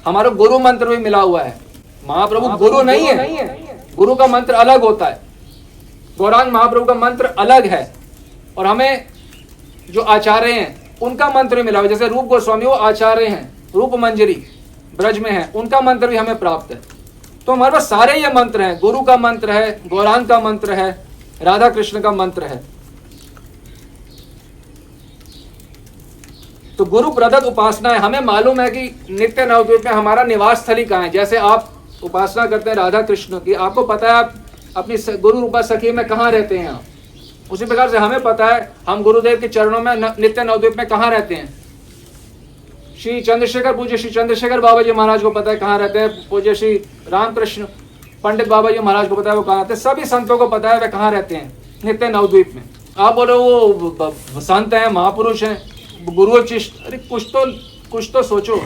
हमारा गुरु मंत्र भी मिला हुआ है। महाप्रभु गुरु नहीं है, गुरु का मंत्र अलग होता है, गौरांग महाप्रभु का मंत्र अलग है। और हमें जो आचार्य हैं उनका मंत्र भी मिला हुआ, जैसे रूप गोस्वामी वो आचार्य हैं, रूप मंजरी ब्रज में है, उनका मंत्र भी हमें प्राप्त है। तो हमारे पास सारे ये मंत्र हैं, गुरु का मंत्र है, गौरांग का मंत्र है, राधा कृष्ण का मंत्र है। तो गुरु प्रदत्त उपासना है। हमें मालूम है कि नित्य नवद्वीप में हमारा निवास स्थली कहाँ है। जैसे आप उपासना करते हैं राधा कृष्ण की, आपको पता है आप अपनी गुरु रूपा सखी में कहाँ रहते हैं आप। उसी प्रकार से हमें पता है हम गुरुदेव के चरणों में नित्य नवद्वीप में कहाँ रहते हैं। श्री चंद्रशेखर, पूज्य श्री चंद्रशेखर बाबा जी महाराज को पता है कहाँ रहते हैं। पूज्य श्री रामकृष्ण पंडित बाबा जी महाराज को पता है वो कहाँ रहते हैं। सभी संतों को पता है वे कहाँ रहते हैं, नित्य नवद्वीप में। आप बोलो वो संत हैं, महापुरुष हैं, गुरु चिष्ट, अरे कुछ तो सोचो।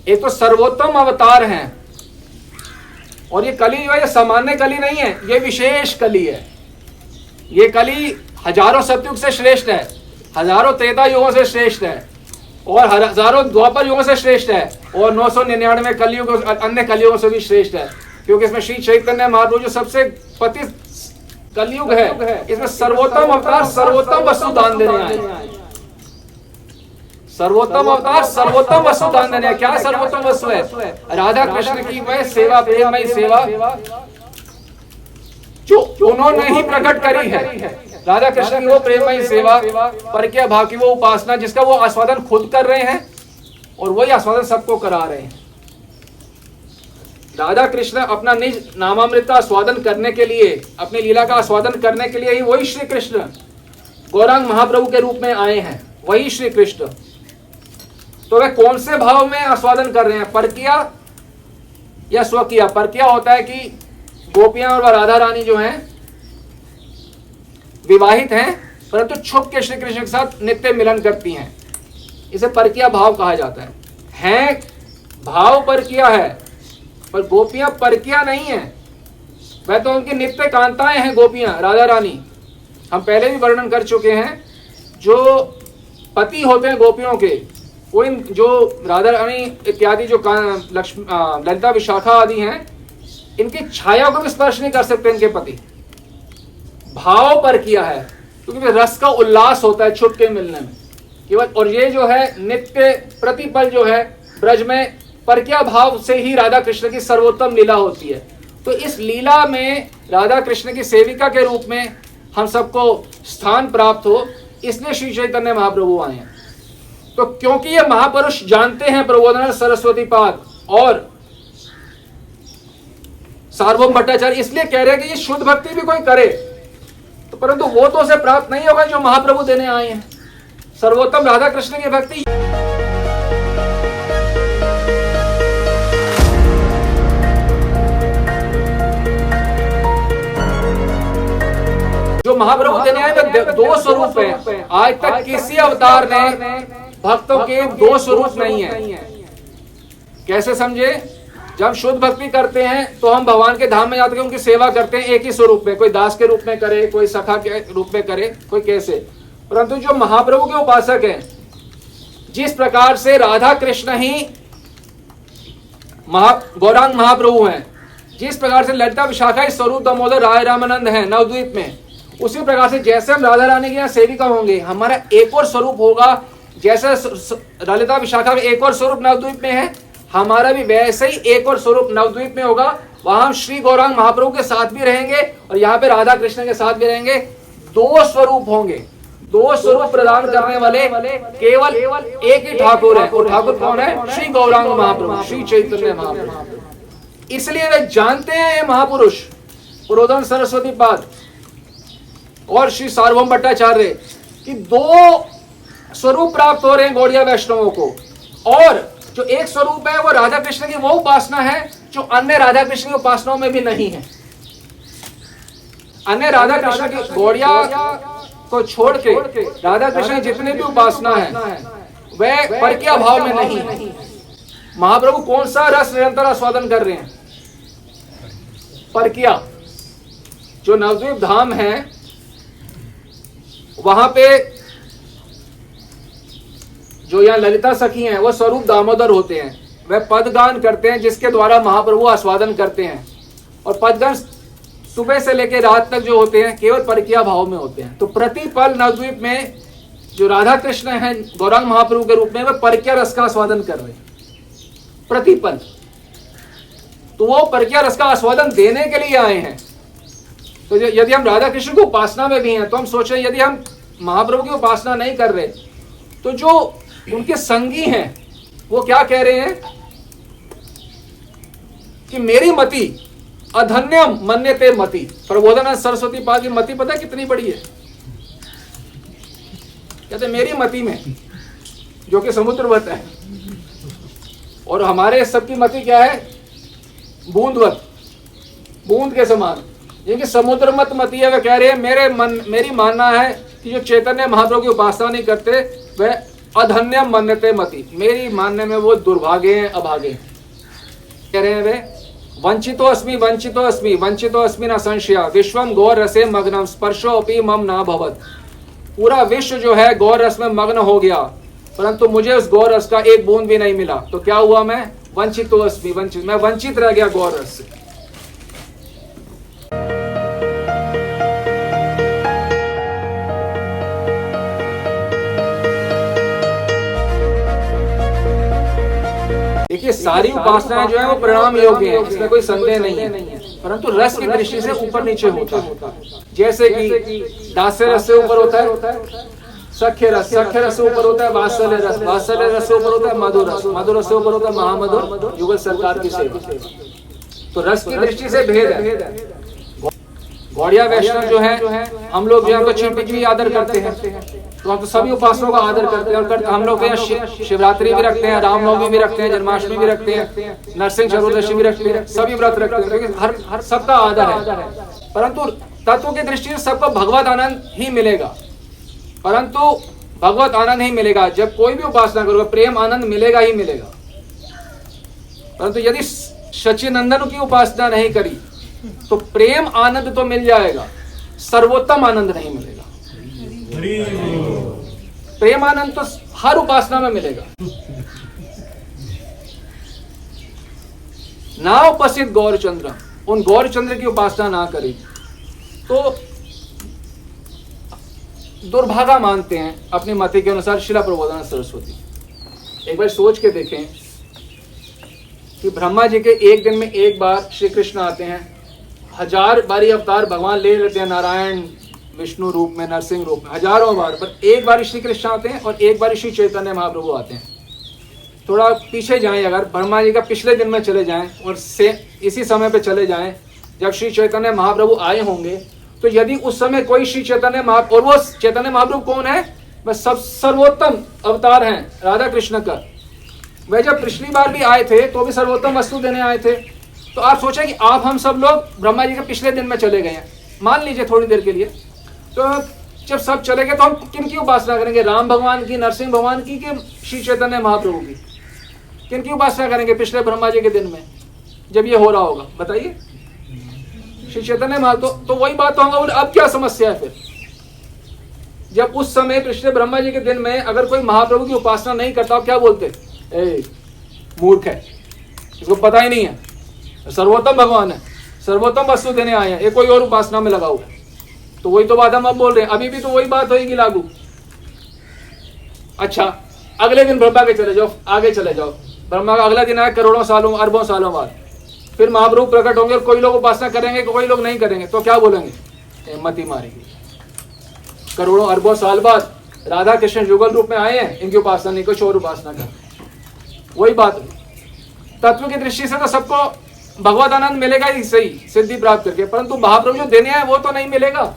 ये तो सर्वोत्तम अवतार हैं। और ये कली जो है, ये सामान्य कली नहीं है, ये विशेष कली है। ये कली हजारों सतयुग से श्रेष्ठ है, हजारों त्रेता युगों से श्रेष्ठ है, और हजारों द्वापर युगों से श्रेष्ठ है, और 999 कलियुग अन्य कलियुगों से भी श्रेष्ठ है। क्योंकि इसमें श्री चैतन्य महाप्रभु जो सबसे कलयुग है, इसमें सर्वोत्तम अवतार सर्वोत्तम वस्तु दान देने आए। सर्वोत्तम अवतार सर्वोत्तम वस्तु दान देने। क्या सर्वोत्तम वस्तु है? राधा कृष्ण की वह सेवा, प्रेममयी सेवा जो उन्होंने ही प्रकट करी है। राधा कृष्ण की वो प्रेममयी सेवा, परक्या भाव की वो उपासना जिसका वो आस्वादन खुद कर रहे हैं और वही आस्वादन सबको करा रहे हैं। राधा कृष्ण अपना निज नामामृत का आस्वादन करने के लिए, अपनी लीला का आस्वादन करने के लिए ही वही श्री कृष्ण गौरांग महाप्रभु के रूप में आए हैं, वही श्री कृष्ण। तो वे कौन से भाव में आस्वादन कर रहे हैं, परकिया या स्वकिया? परकिया होता है कि गोपियां और राधा रानी जो हैं विवाहित हैं परंतु छुप के श्री कृष्ण के साथ नित्य मिलन करती हैं, इसे परकिया भाव कहा जाता है। भाव परकिया है पर गोपियां परकिया नहीं है, वह तो उनकी नित्य कांताएं हैं गोपियां, राधा रानी। हम पहले भी वर्णन कर चुके हैं, जो पति होते हैं गोपियों के, वो इन जो राधा रानी इत्यादि जो ललिता विशाखा आदि हैं, इनकी छाया को भी स्पर्श नहीं कर सकते इनके पति। भाव पर किया है क्योंकि रस का उल्लास होता है छुप के मिलने में केवल। और ये जो है नित्य प्रतिपल जो है ब्रज में परकिया भाव से ही राधा कृष्ण की सर्वोत्तम लीला होती है। तो इस लीला में राधा कृष्ण की सेविका के रूप में हम सबको स्थान प्राप्त हो, इसलिए श्री चैतन्य महाप्रभु आए हैं। तो क्योंकि ये महापुरुष जानते हैं प्रबोधानंद सरस्वती पाद और सार्वभौम भट्टाचार्य, इसलिए कह रहे हैं कि ये शुद्ध भक्ति भी कोई करे तो परंतु वो तो उसे प्राप्त नहीं होगा जो महाप्रभु देने आए हैं, सर्वोत्तम राधा कृष्ण की भक्ति। जो महाप्रभु देने आए वे दो स्वरूप हैं। आज तक किसी अवतार ने भक्तों के दो स्वरूप नहीं है। कैसे समझे? जब शुद्ध भक्ति करते हैं तो हम भगवान के धाम में जाते हैं, उनकी सेवा करते हैं एक ही स्वरूप में, कोई दास के रूप में करे, कोई सखा के रूप में करे, कोई कैसे। परंतु जो महाप्रभु के उपासक हैं, जिस प्रकार से राधा कृष्ण ही गौरांग महाप्रभु हैं, जिस प्रकार से ललिता विशाखा ही स्वरूप दामोदर राय रामानंद है नवद्वीप में, उसी प्रकार से जैसे हम राधा रानी के यहाँ सेविका होंगे, हमारा एक और स्वरूप होगा। जैसे ललिता विशाखा का एक और स्वरूप नवद्वीप में है, हमारा भी वैसे ही एक और स्वरूप नवद्वीप में होगा। वहां हम श्री गौरांग महाप्रभु के साथ भी रहेंगे और यहाँ पे राधा कृष्ण के साथ भी रहेंगे। दो स्वरूप होंगे, दो स्वरूप प्रदान करने वाले केवल एक ही ठाकुर है। और ठाकुर कौन है? श्री गौरांग महाप्रभु, श्री चैतन्य महाप्रभु। इसलिए वे जानते हैं ये महापुरुष प्रबोधानंद सरस्वती पाद और श्री सार्वभौम भट्टाचार्य कि दो स्वरूप प्राप्त हो रहे हैं गौड़िया वैष्णवों को। और जो एक स्वरूप है वो राधा कृष्ण की वो उपासना है जो अन्य राधा कृष्ण की उपासनाओं में भी नहीं है। अन्य राधा कृष्ण की गौड़िया को छोड़ के राधा कृष्ण की जितने भी उपासना है वह परकिया भाव में नहीं है। महाप्रभु कौन सा रस निरंतर आस्वादन कर रहे हैं? परकिया। जो नवद्वीप धाम है वहां पे जो यहाँ ललिता सखी हैं वो स्वरूप दामोदर होते हैं, वह पदगान करते हैं जिसके द्वारा महाप्रभु आस्वादन करते हैं। और पदगान सुबह से लेकर रात तक जो होते हैं केवल परकिया भाव में होते हैं। तो प्रतिपल नवद्वीप में जो राधा कृष्ण हैं गौरांग महाप्रभु के रूप में वह परकिया रस का आस्वादन कर रहे हैं प्रतिपल। तो वो परकिया रस का आस्वादन देने के लिए आए हैं। तो यदि हम राधा कृष्ण की उपासना में भी हैं तो हम सोचें यदि हम महाप्रभु की उपासना नहीं कर रहे तो जो उनके संगी हैं वो क्या कह रहे हैं कि मेरी मति अधन्यम मन्यते मति। प्रबोधानंद सरस्वती पाद की मति पता है कितनी बड़ी है? कहते मेरी मति में जो कि समुद्रवत है और हमारे सबकी मति क्या है? बूंदवत, बूंद के समान। जिनकी समुद्रमत मति है वह कह रहे हैं मेरी मानना है कि जो चैतन्य महाप्रभु की उपासना नहीं करते वह अधन्यम मन्यते मति, मेरी मानने में वो दुर्भागे हैं, अभागे हैं। कह रहे हैं वे वंचितो अस्मि वंचितो अस्मि वंचितो अस्मि न संशया विश्वम गौर रसे मग्नम स्पर्शो अपि मम न भवत। पूरा विश्व जो है गौर रस में मग्न हो गया परंतु मुझे उस गौर रस का एक बूंद भी नहीं मिला। तो क्या हुआ? मैं वंचितो अस्मि, वंचित, मैं वंचित रह गया गौर रस से। देखिए सारी उपासनाएं जो है वो परिणाम योग्य है, इसमें कोई संदेह नहीं है, परंतु रस की दृष्टि से ऊपर नीचे होता है। जैसे कि दास्य रस से ऊपर होता है सख्य रस से ऊपर होता है वात्सल्य रस से ऊपर होता है मधुर रस से ऊपर होता है महामधुर युगल सरकार की सेवा। तो रस की दृष्टि से भेद है। गौड़िया वैष्णव जो है हम लोग जो है तो छिपी भी आदर करते हैं, तो हम तो सभी उपासनाओं का आदर करते हैं और हम लोग शिवरात्रि भी रखते हैं, रामनवमी भी रखते हैं, जन्माष्टमी भी रखते हैं, नरसिंह चतुर्दशी भी रखते हैं, सभी व्रत रखते हैं, क्योंकि हर सबका आदर है। परंतु तत्व की दृष्टि से सबको भगवत आनंद ही मिलेगा, परंतु भगवत आनंद ही मिलेगा जब कोई भी उपासना करोगे, प्रेम आनंद मिलेगा ही मिलेगा। परंतु यदि सच्चिदानंद की उपासना नहीं करी तो प्रेम आनंद तो मिल जाएगा, सर्वोत्तम आनंद नहीं मिलेगा। प्रेम आनंद तो हर उपासना में मिलेगा। ना उपस्थित गौरचंद्र, उन गौरचंद्र की उपासना ना करी तो दुर्भागा मानते हैं अपनी मति के अनुसार शिला प्रबोधानंद सरस्वती। एक बार सोच के देखें कि ब्रह्मा जी के एक दिन में एक बार श्री कृष्ण आते हैं, 1000 बारी अवतार भगवान ले लेते हैं, नारायण विष्णु रूप में, नरसिंह रूप में, हजारों बार, पर एक बार श्री कृष्ण आते हैं और एक बार श्री चैतन्य महाप्रभु आते हैं। थोड़ा पीछे जाएं, अगर ब्रह्मा जी का पिछले दिन में चले जाएं और इसी समय पे चले जाएं जब श्री चैतन्य महाप्रभु आए होंगे, तो यदि उस समय कोई श्री चैतन्य महाप्रभु, और वो चैतन्य महाप्रभु कौन है, वह सब सर्वोत्तम अवतार हैं राधा कृष्ण का। वह जब पिछली बार भी आए थे तो भी सर्वोत्तम वस्तु देने आए थे। तो आप सोचें कि आप हम सब लोग ब्रह्मा जी के पिछले दिन में चले गए हैं, मान लीजिए थोड़ी देर के लिए, तो जब सब चले गए तो हम किन की उपासना करेंगे, राम भगवान की, नरसिंह भगवान की, कि श्री चैतन्य महाप्रभु की? किन की उपासना करेंगे पिछले ब्रह्मा जी के दिन में जब ये हो रहा होगा, बताइए? श्री चैतन्य महाप्रभु। तो वही बात होगा, अब क्या समस्या है फिर? जब उस समय पिछले ब्रह्मा जी के दिन में अगर कोई महाप्रभु की उपासना नहीं करता, क्या बोलते? मूर्ख है, इसको पता ही नहीं है, सर्वोत्तम भगवान है, सर्वोत्तम वस्तु देने आए हैं, ये कोई और उपासना में लगा हुआ है। तो वही तो बात हम अब बोल रहे हैं, अभी भी तो वही बात होगी लागू। अच्छा, अगले दिन ब्रह्मा के चले जाओ, आगे चले जाओ, ब्रह्मा का अगला दिन आया करोड़ों सालों, अरबों सालों बाद, फिर महाप्रभु प्रकट होंगे और कोई लोग उपासना करेंगे, कोई लोग नहीं करेंगे, तो क्या बोलेंगे? हिम्मत ही मारेगी। करोड़ों अरबों साल बाद राधा कृष्ण युगल रूप में आए हैं, इनकी उपासना नहीं, कुछ और उपासना कर। वही बात है, तत्व की दृष्टि से तो सबको भगवत आनंद मिलेगा ही सही, सिद्धि प्राप्त करके, परंतु महाप्रभु जो देने आए वो तो नहीं मिलेगा।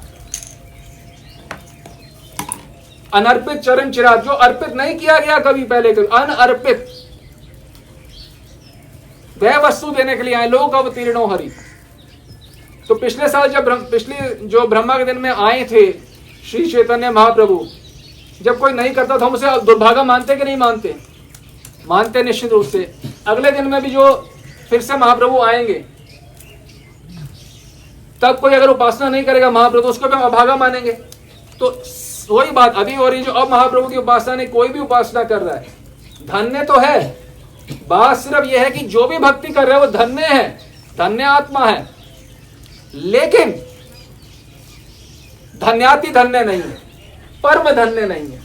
अनर्पित चरण चिराग, जो अर्पित नहीं किया गया कभी पहले, कभी अनअर्पित, वह वस्तु देने के लिए आए, लोक अवतीर्णो हरि। तो पिछले साल जब पिछली जो ब्रह्मा के दिन में आए थे श्री चैतन्य महाप्रभु, जब कोई नहीं करता तो हम उसे दुर्भागा मानते कि नहीं मानते? मानते निश्चित रूप से। अगले दिन में भी जो फिर से महाप्रभु आएंगे, तब कोई अगर उपासना नहीं करेगा महाप्रभु, उसको भी हम अभागा मानेंगे। तो वही बात अभी हो रही, जो अब महाप्रभु की उपासना नहीं, कोई भी उपासना कर रहा है, धन्य तो है। बात सिर्फ यह है कि जो भी भक्ति कर रहा है वो धन्य है, धन्य आत्मा है, लेकिन धन्याति धन्य नहीं है, परम धन्य नहीं है।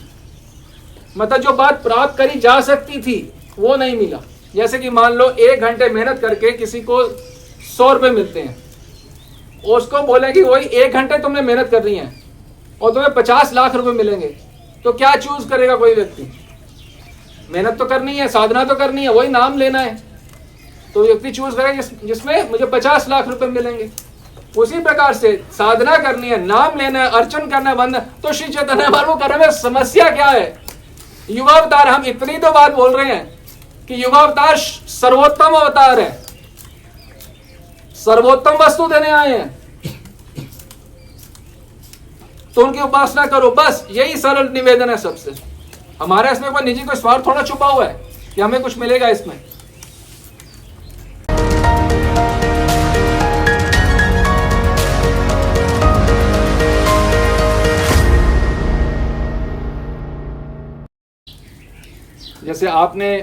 मतलब जो बात प्राप्त करी जा सकती थी वो नहीं मिला। जैसे कि मान लो 1 घंटे मेहनत करके किसी को 100 रुपए मिलते हैं, उसको बोले कि वही 1 घंटे तुमने मेहनत करनी है और तुम्हें 50 लाख रुपए मिलेंगे, तो क्या चूज करेगा कोई व्यक्ति? मेहनत तो करनी है, साधना तो करनी है, वही नाम लेना है, तो व्यक्ति चूज करेगा जिसमें मुझे 50 लाख रुपए मिलेंगे। उसी प्रकार से साधना करनी है, नाम लेना है, अर्चन करना है, बंद, तो श्री चैतन्य महाप्रभु करने में समस्या क्या है? युगावतार, हम इतनी तो बात बोल रहे हैं कि युगावतार सर्वोत्तम अवतार है, सर्वोत्तम वस्तु देने आए हैं, तो उनकी उपासना करो, बस यही सरल निवेदन है सबसे। हमारे इसमें कोई निजी कोई स्वार्थ थोड़ा छुपा हुआ है कि हमें कुछ मिलेगा इसमें। जैसे आपने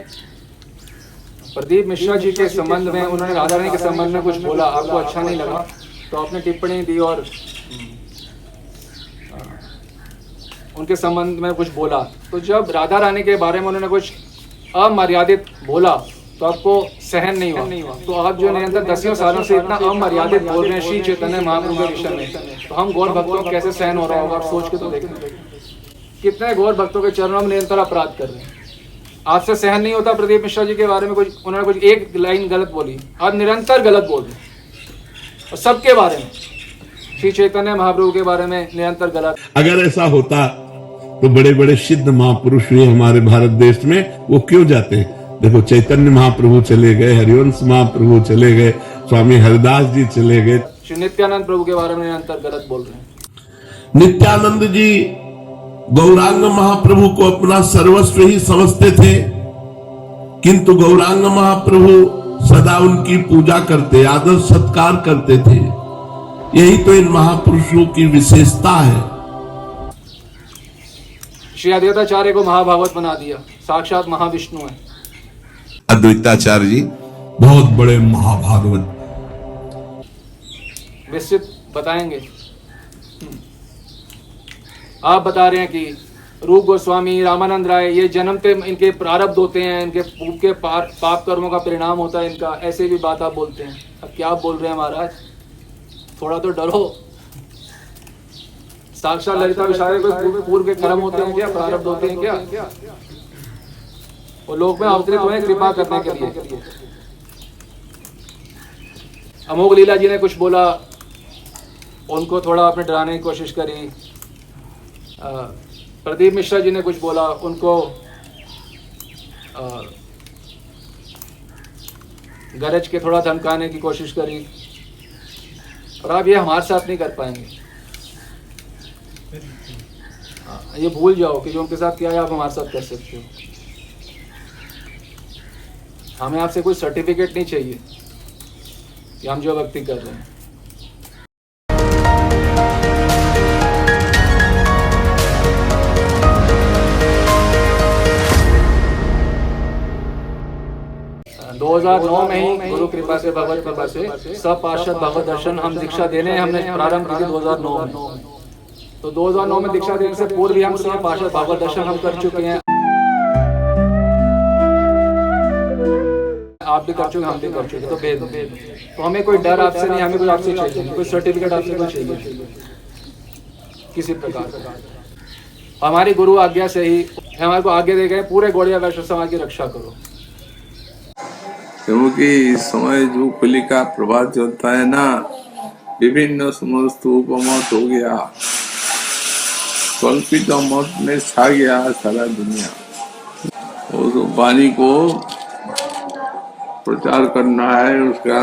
प्रदीप मिश्रा जी के संबंध में, उन्होंने राधा रानी के संबंध में कुछ बोला, आपको अच्छा नहीं लगा तो आपने टिप्पणी दी और उनके संबंध में कुछ बोला। तो जब राधा रानी के बारे में उन्होंने कुछ अमर्यादित बोला तो आपको सहन नहीं हुआ, तो आप जो निरंतर 10 सालों से इतना अमर्यादित बोल रहे हैं श्री चैतन्य महाप्रभु के विषय में, तो हम गौर भक्तों को कैसे सहन हो रहा होगा? आप सोच के तो देखें, कितने गौर भक्तों के चरणों में निरंतर अपराध कर रहे हैं। आपसे सहन नहीं होता प्रदीप मिश्रा जी के बारे में कुछ, उन्होंने कुछ एक लाइन गलत बोली, आप निरंतर गलत बोल रहे हैं, और सबके बारे में, श्री चैतन्य महाप्रभु के बारे में निरंतर गलत। अगर ऐसा होता तो बड़े बड़े सिद्ध महापुरुष हुए हमारे भारत देश में, वो क्यों जाते? देखो, चैतन्य महाप्रभु चले गए, हरिवंश महाप्रभु चले गए, स्वामी हरिदास जी चले गए, श्री नित्यानंद प्रभु के बारे में निरंतर गलत बोल रहे हैं। नित्यानंद जी गौरांग महाप्रभु को अपना सर्वस्व ही समझते थे, किंतु गौरांग महाप्रभु सदा उनकी पूजा करते, आदर सत्कार करते थे। यही तो इन महापुरुषों की विशेषता है। श्री अद्वैताचार्य को महाभागवत बना दिया, साक्षात महाविष्णु है। अद्वैताचार्य जी बहुत बड़े महाभागवत, विस्तृत बताएंगे। आप बता रहे हैं कि रूप गोस्वामी, रामानंद राय, ये जन्मते इनके प्रारब्ध होते हैं, इनके पाप कर्मों का परिणाम होता है इनका, ऐसे भी बात आप बोलते हैं। अब क्या आप बोल रहे हैं महाराज? थोड़ा तो डरो। साक्षात ललिता विशाखा कोई पूर्व के कर्म होते हैं क्या? प्रारब्ध होते हैं क्या? वो लोग में अवतरित हुए कृपा करने के लिए। अमोघ लीला जी ने कुछ बोला, उनको थोड़ा आपने डराने की कोशिश करी। प्रदीप मिश्रा जी ने कुछ बोला, उनको गरज के थोड़ा धमकाने की कोशिश करी, और आप ये हमारे साथ नहीं कर पाएंगे। ये भूल जाओ कि जो उनके साथ किया है आप हमारे साथ कर सकते हो। हमें आपसे कोई सर्टिफिकेट नहीं चाहिए कि हम जो भक्ति कर रहे हैं। सन 2009 में ही गुरु कृपा से, भगवत कृपा से सपार्षद भगवत दर्शन हम दीक्षा देने हमने प्रारंभ की थी 2009 में। तो 2009 में दीक्षा देने से पूर्व भी हम सपार्षद भगवत दर्शन हम कर चुके हैं। आप भी कर चुके, हम भी कर चुके, तो भेद तो हमें कोई डर आपसे नहीं, हमें कोई आपसे चाहिए, कोई सर्टिफिकेट आपसे कोई चाहिए किसी प्रकार का। हमारी गुरु आज्ञा से ही हमारे को आगे दे गए, पूरे गौड़िया वैष्णव समाज की रक्षा करो। क्योंकि इस समय जो कली का प्रभाव चलता है ना, विभिन्न समस्त उपमत हो गया, कल्पित मत में छा गया सारा दुनिया। वो तो वाणी को प्रचार करना है, उसका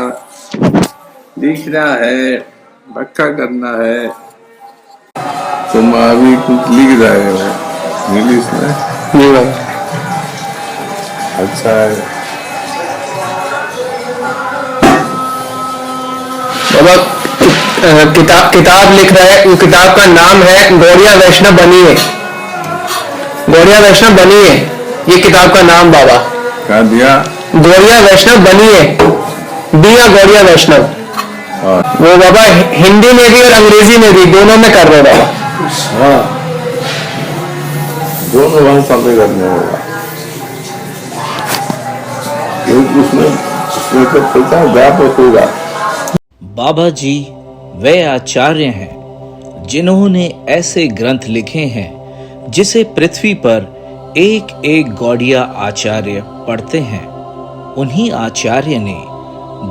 लिखना है, व्याख्या करना है। तुम अभी कुछ लिख रहे हो इंग्लिश में? अच्छा है बाबा। किताब लिख रहे हैं, वो किताब का नाम है गौड़िया वैष्णव बनिए, गौड़िया वैष्णव बनिए, ये किताब का नाम बाबा। क्या दिया? गौड़िया वैष्णव बनिए, दिया गौड़िया वैष्णव। वो बाबा हिंदी में भी और अंग्रेजी में भी, दोनों में कर रहे बाबा। हाँ, दोनों भाषा में करने होगा, क्योंकि उसमें तो पता व्यापक होगा। बाबा जी वे आचार्य हैं जिन्होंने ऐसे ग्रंथ लिखे हैं जिसे पृथ्वी पर एक एक गौड़िया आचार्य पढ़ते हैं। उन्हीं आचार्य ने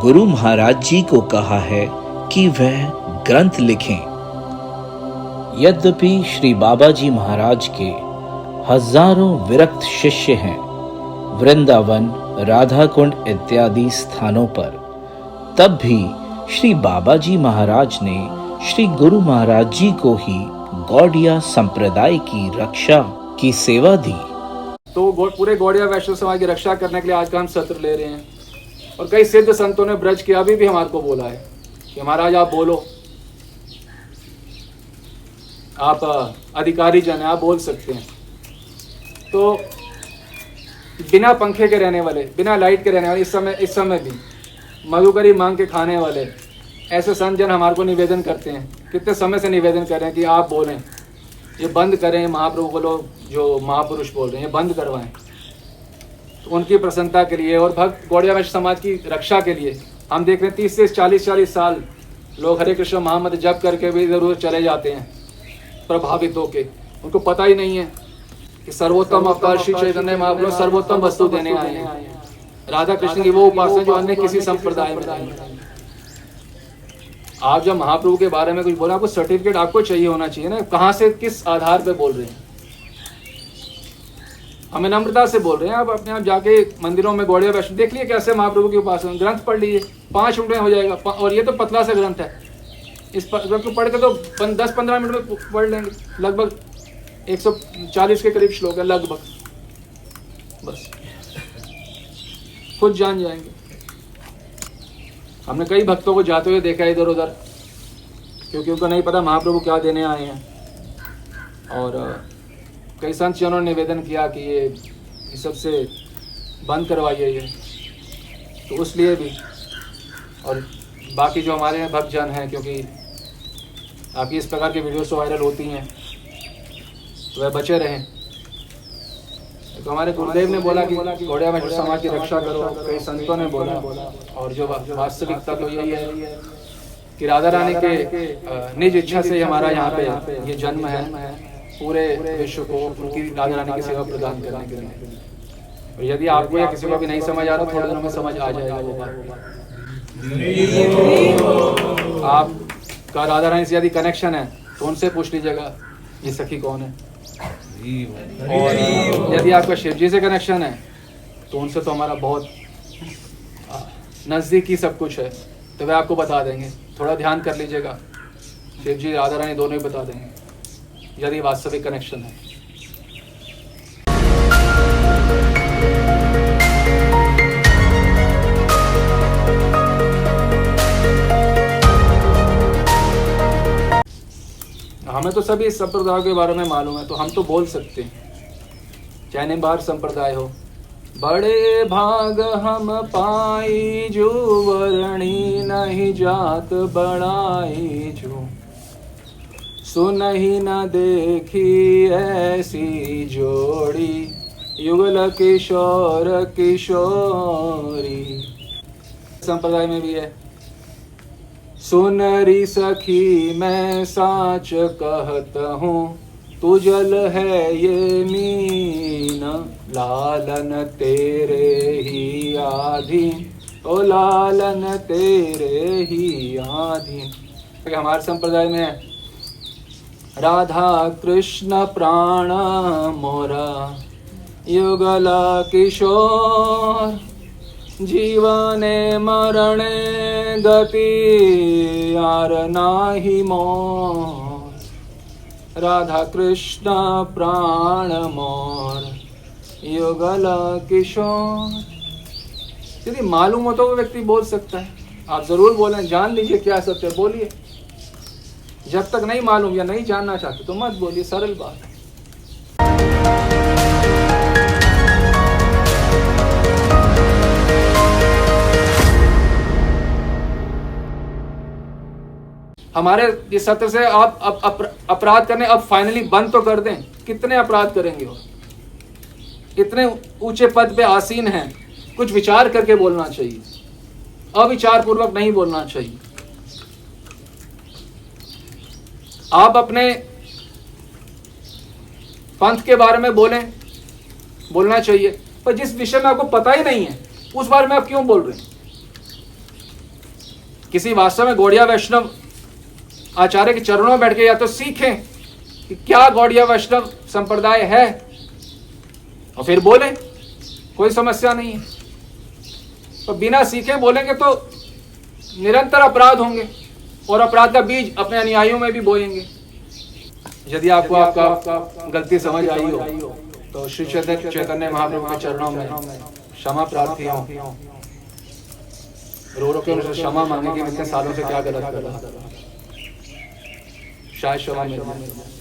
गुरु महाराज जी को कहा है कि वह ग्रंथ लिखें। यद्यपि श्री बाबा जी महाराज के हजारों विरक्त शिष्य हैं वृंदावन, राधा कुंड इत्यादि स्थानों पर, तब भी श्री बाबा जी महाराज ने श्री गुरु महाराज जी को ही गौड़िया संप्रदाय की रक्षा की सेवा दी। तो पूरे गौड़िया वैष्णव समाज की रक्षा करने के लिए आज का हम सत्र ले रहे हैं। और कई सिद्ध संतों ने ब्रज के अभी भी हमारे को बोला है कि महाराज आप बोलो, आप अधिकारी जन हैं, आप बोल सकते हैं। तो बिना पंखे के रहने वाले, बिना लाइट के रहने वाले, इस समय भी मधुकरी मांग के खाने वाले ऐसे संत जन हमारे को निवेदन करते हैं, कितने समय से निवेदन कर रहे हैं कि आप बोलें, ये बंद करें, महाप्रभु को लोग जो महापुरुष बोल रहे हैं ये बंद करवाएं। तो उनकी प्रसन्नता के लिए और भक्त गौड़िया वैश्य समाज की रक्षा के लिए हम देख रहे हैं 30 से 40 साल लोग हरे कृष्ण महामंत्र जप करके भी इधर उधर चले जाते हैं प्रभावित होके। उनको पता ही नहीं है कि सर्वोत्तम अवतार श्री चैतन्य महाप्रभु सर्वोत्तम वस्तु देने आए हैं। राधा कृष्ण की वो उपासना जो अन्य किसी संप्रदाय में नहीं है। आप जब महाप्रभु के बारे में कुछ बोले आपको सर्टिफिकेट आपको चाहिए होना चाहिए ना, कहाँ से किस आधार पे बोल रहे हैं। हमें नम्रता से बोल रहे हैं। आप अपने आप जाके मंदिरों में गौड़िया वैष्णव देख लिए कैसे महाप्रभु की उपासना, ग्रंथ पढ़ लीजिए 5 मिनट में हो जाएगा। और ये तो पतला सा ग्रंथ है, इस ग्रंथ को पढ़ के तो 10-15 मिनट में पढ़ लेंगे। लगभग 140 के करीब श्लोक है लगभग, बस खुद जान जाएंगे। हमने कई भक्तों को जाते हुए देखा है इधर उधर, क्योंकि उनको नहीं पता महाप्रभु क्या देने आए हैं। और कई संत जनों ने निवेदन किया कि ये सबसे बंद करवाइए ये, तो उसलिए भी। और बाकी जो हमारे भक्तजन हैं, क्योंकि आपकी इस प्रकार की वीडियोस तो वायरल होती हैं, तो वह बचे रहें। तो हमारे गुरुदेव ने बोला कि गौड़िया वैष्णव समाज की रक्षा करो, कई संतों ने बोला। और जो वास्तविकता तो यही है कि राधा रानी के निज इच्छा से हमारा यहाँ पे ये जन्म है, पूरे विश्व को उनकी राधा रानी की सेवा प्रदान करने के लिए। और यदि आपको या किसी को भी नहीं समझ आ रहा, थोड़े दिनों में समझ आ जाएगा वो बात। आपका राधा रानी से यदि कनेक्शन है तो उनसे पूछ लीजिएगा ये सखी कौन है। और यदि आपका शिव जी से कनेक्शन है तो उनसे तो हमारा बहुत नज़दीकी सब कुछ है, तो वे आपको बता देंगे। थोड़ा ध्यान कर लीजिएगा, शिव जी राधा रानी दोनों ही बता देंगे यदि वास्तविक कनेक्शन है। हमें तो सभी संप्रदायों के बारे में मालूम है, तो हम तो बोल सकते हैं, चाहे निम्बार संप्रदाय हो। बड़े भाग हम पाई जो वर्णी नहीं जात बड़ाई जो, सुनहि न देखी ऐसी जोड़ी युगल किशोर किशोरी। संप्रदाय में भी है, सुनरी सखी मैं साच कहत हूँ, तू जल है ये मीन लालन तेरे ही आधीन, ओ लालन तेरे ही आधीन। हमारे संप्रदाय में है, राधा कृष्ण प्राण मोरा युगला किशोर, जीवने मरणे गति यार नाही मोर, राधा कृष्ण प्राण मोर युगल किशोर। यदि मालूम हो तो वो व्यक्ति बोल सकता है। आप जरूर बोलें, जान लीजिए क्या सत्य है, बोलिए। जब तक नहीं मालूम या नहीं जानना चाहते तो मत बोलिए, सरल बात है। हमारे इस सत्र से आप अपराध करने अब फाइनली बंद तो कर दें। कितने अपराध करेंगे? और इतने ऊंचे पद पे आसीन हैं, कुछ विचार करके बोलना चाहिए, अविचार पूर्वक नहीं बोलना चाहिए। आप अपने पंथ के बारे में बोलना चाहिए, पर जिस विषय में आपको पता ही नहीं है उस बारे में आप क्यों बोल रहे हैं? किसी वास्तव में गौड़िया वैष्णव आचार्य के चरणों में बैठ के या तो सीखें कि क्या गौड़िया वैष्णव संप्रदाय है और फिर बोलें, कोई समस्या नहीं है। तो बिना सीखे बोलेंगे तो निरंतर अपराध होंगे और अपराध का बीज अपने अनुयायियों में भी बोएंगे। यदि आपको आपका गलती समझ आई हो तो श्री चैतन्य महाप्रभु के चरणों में क्षमा प्रार्थी हो, रो के उनसे क्षमा मांगे कि इतने सालों से क्या गलत कर रहा था, शायद क्षमा मिल जाए।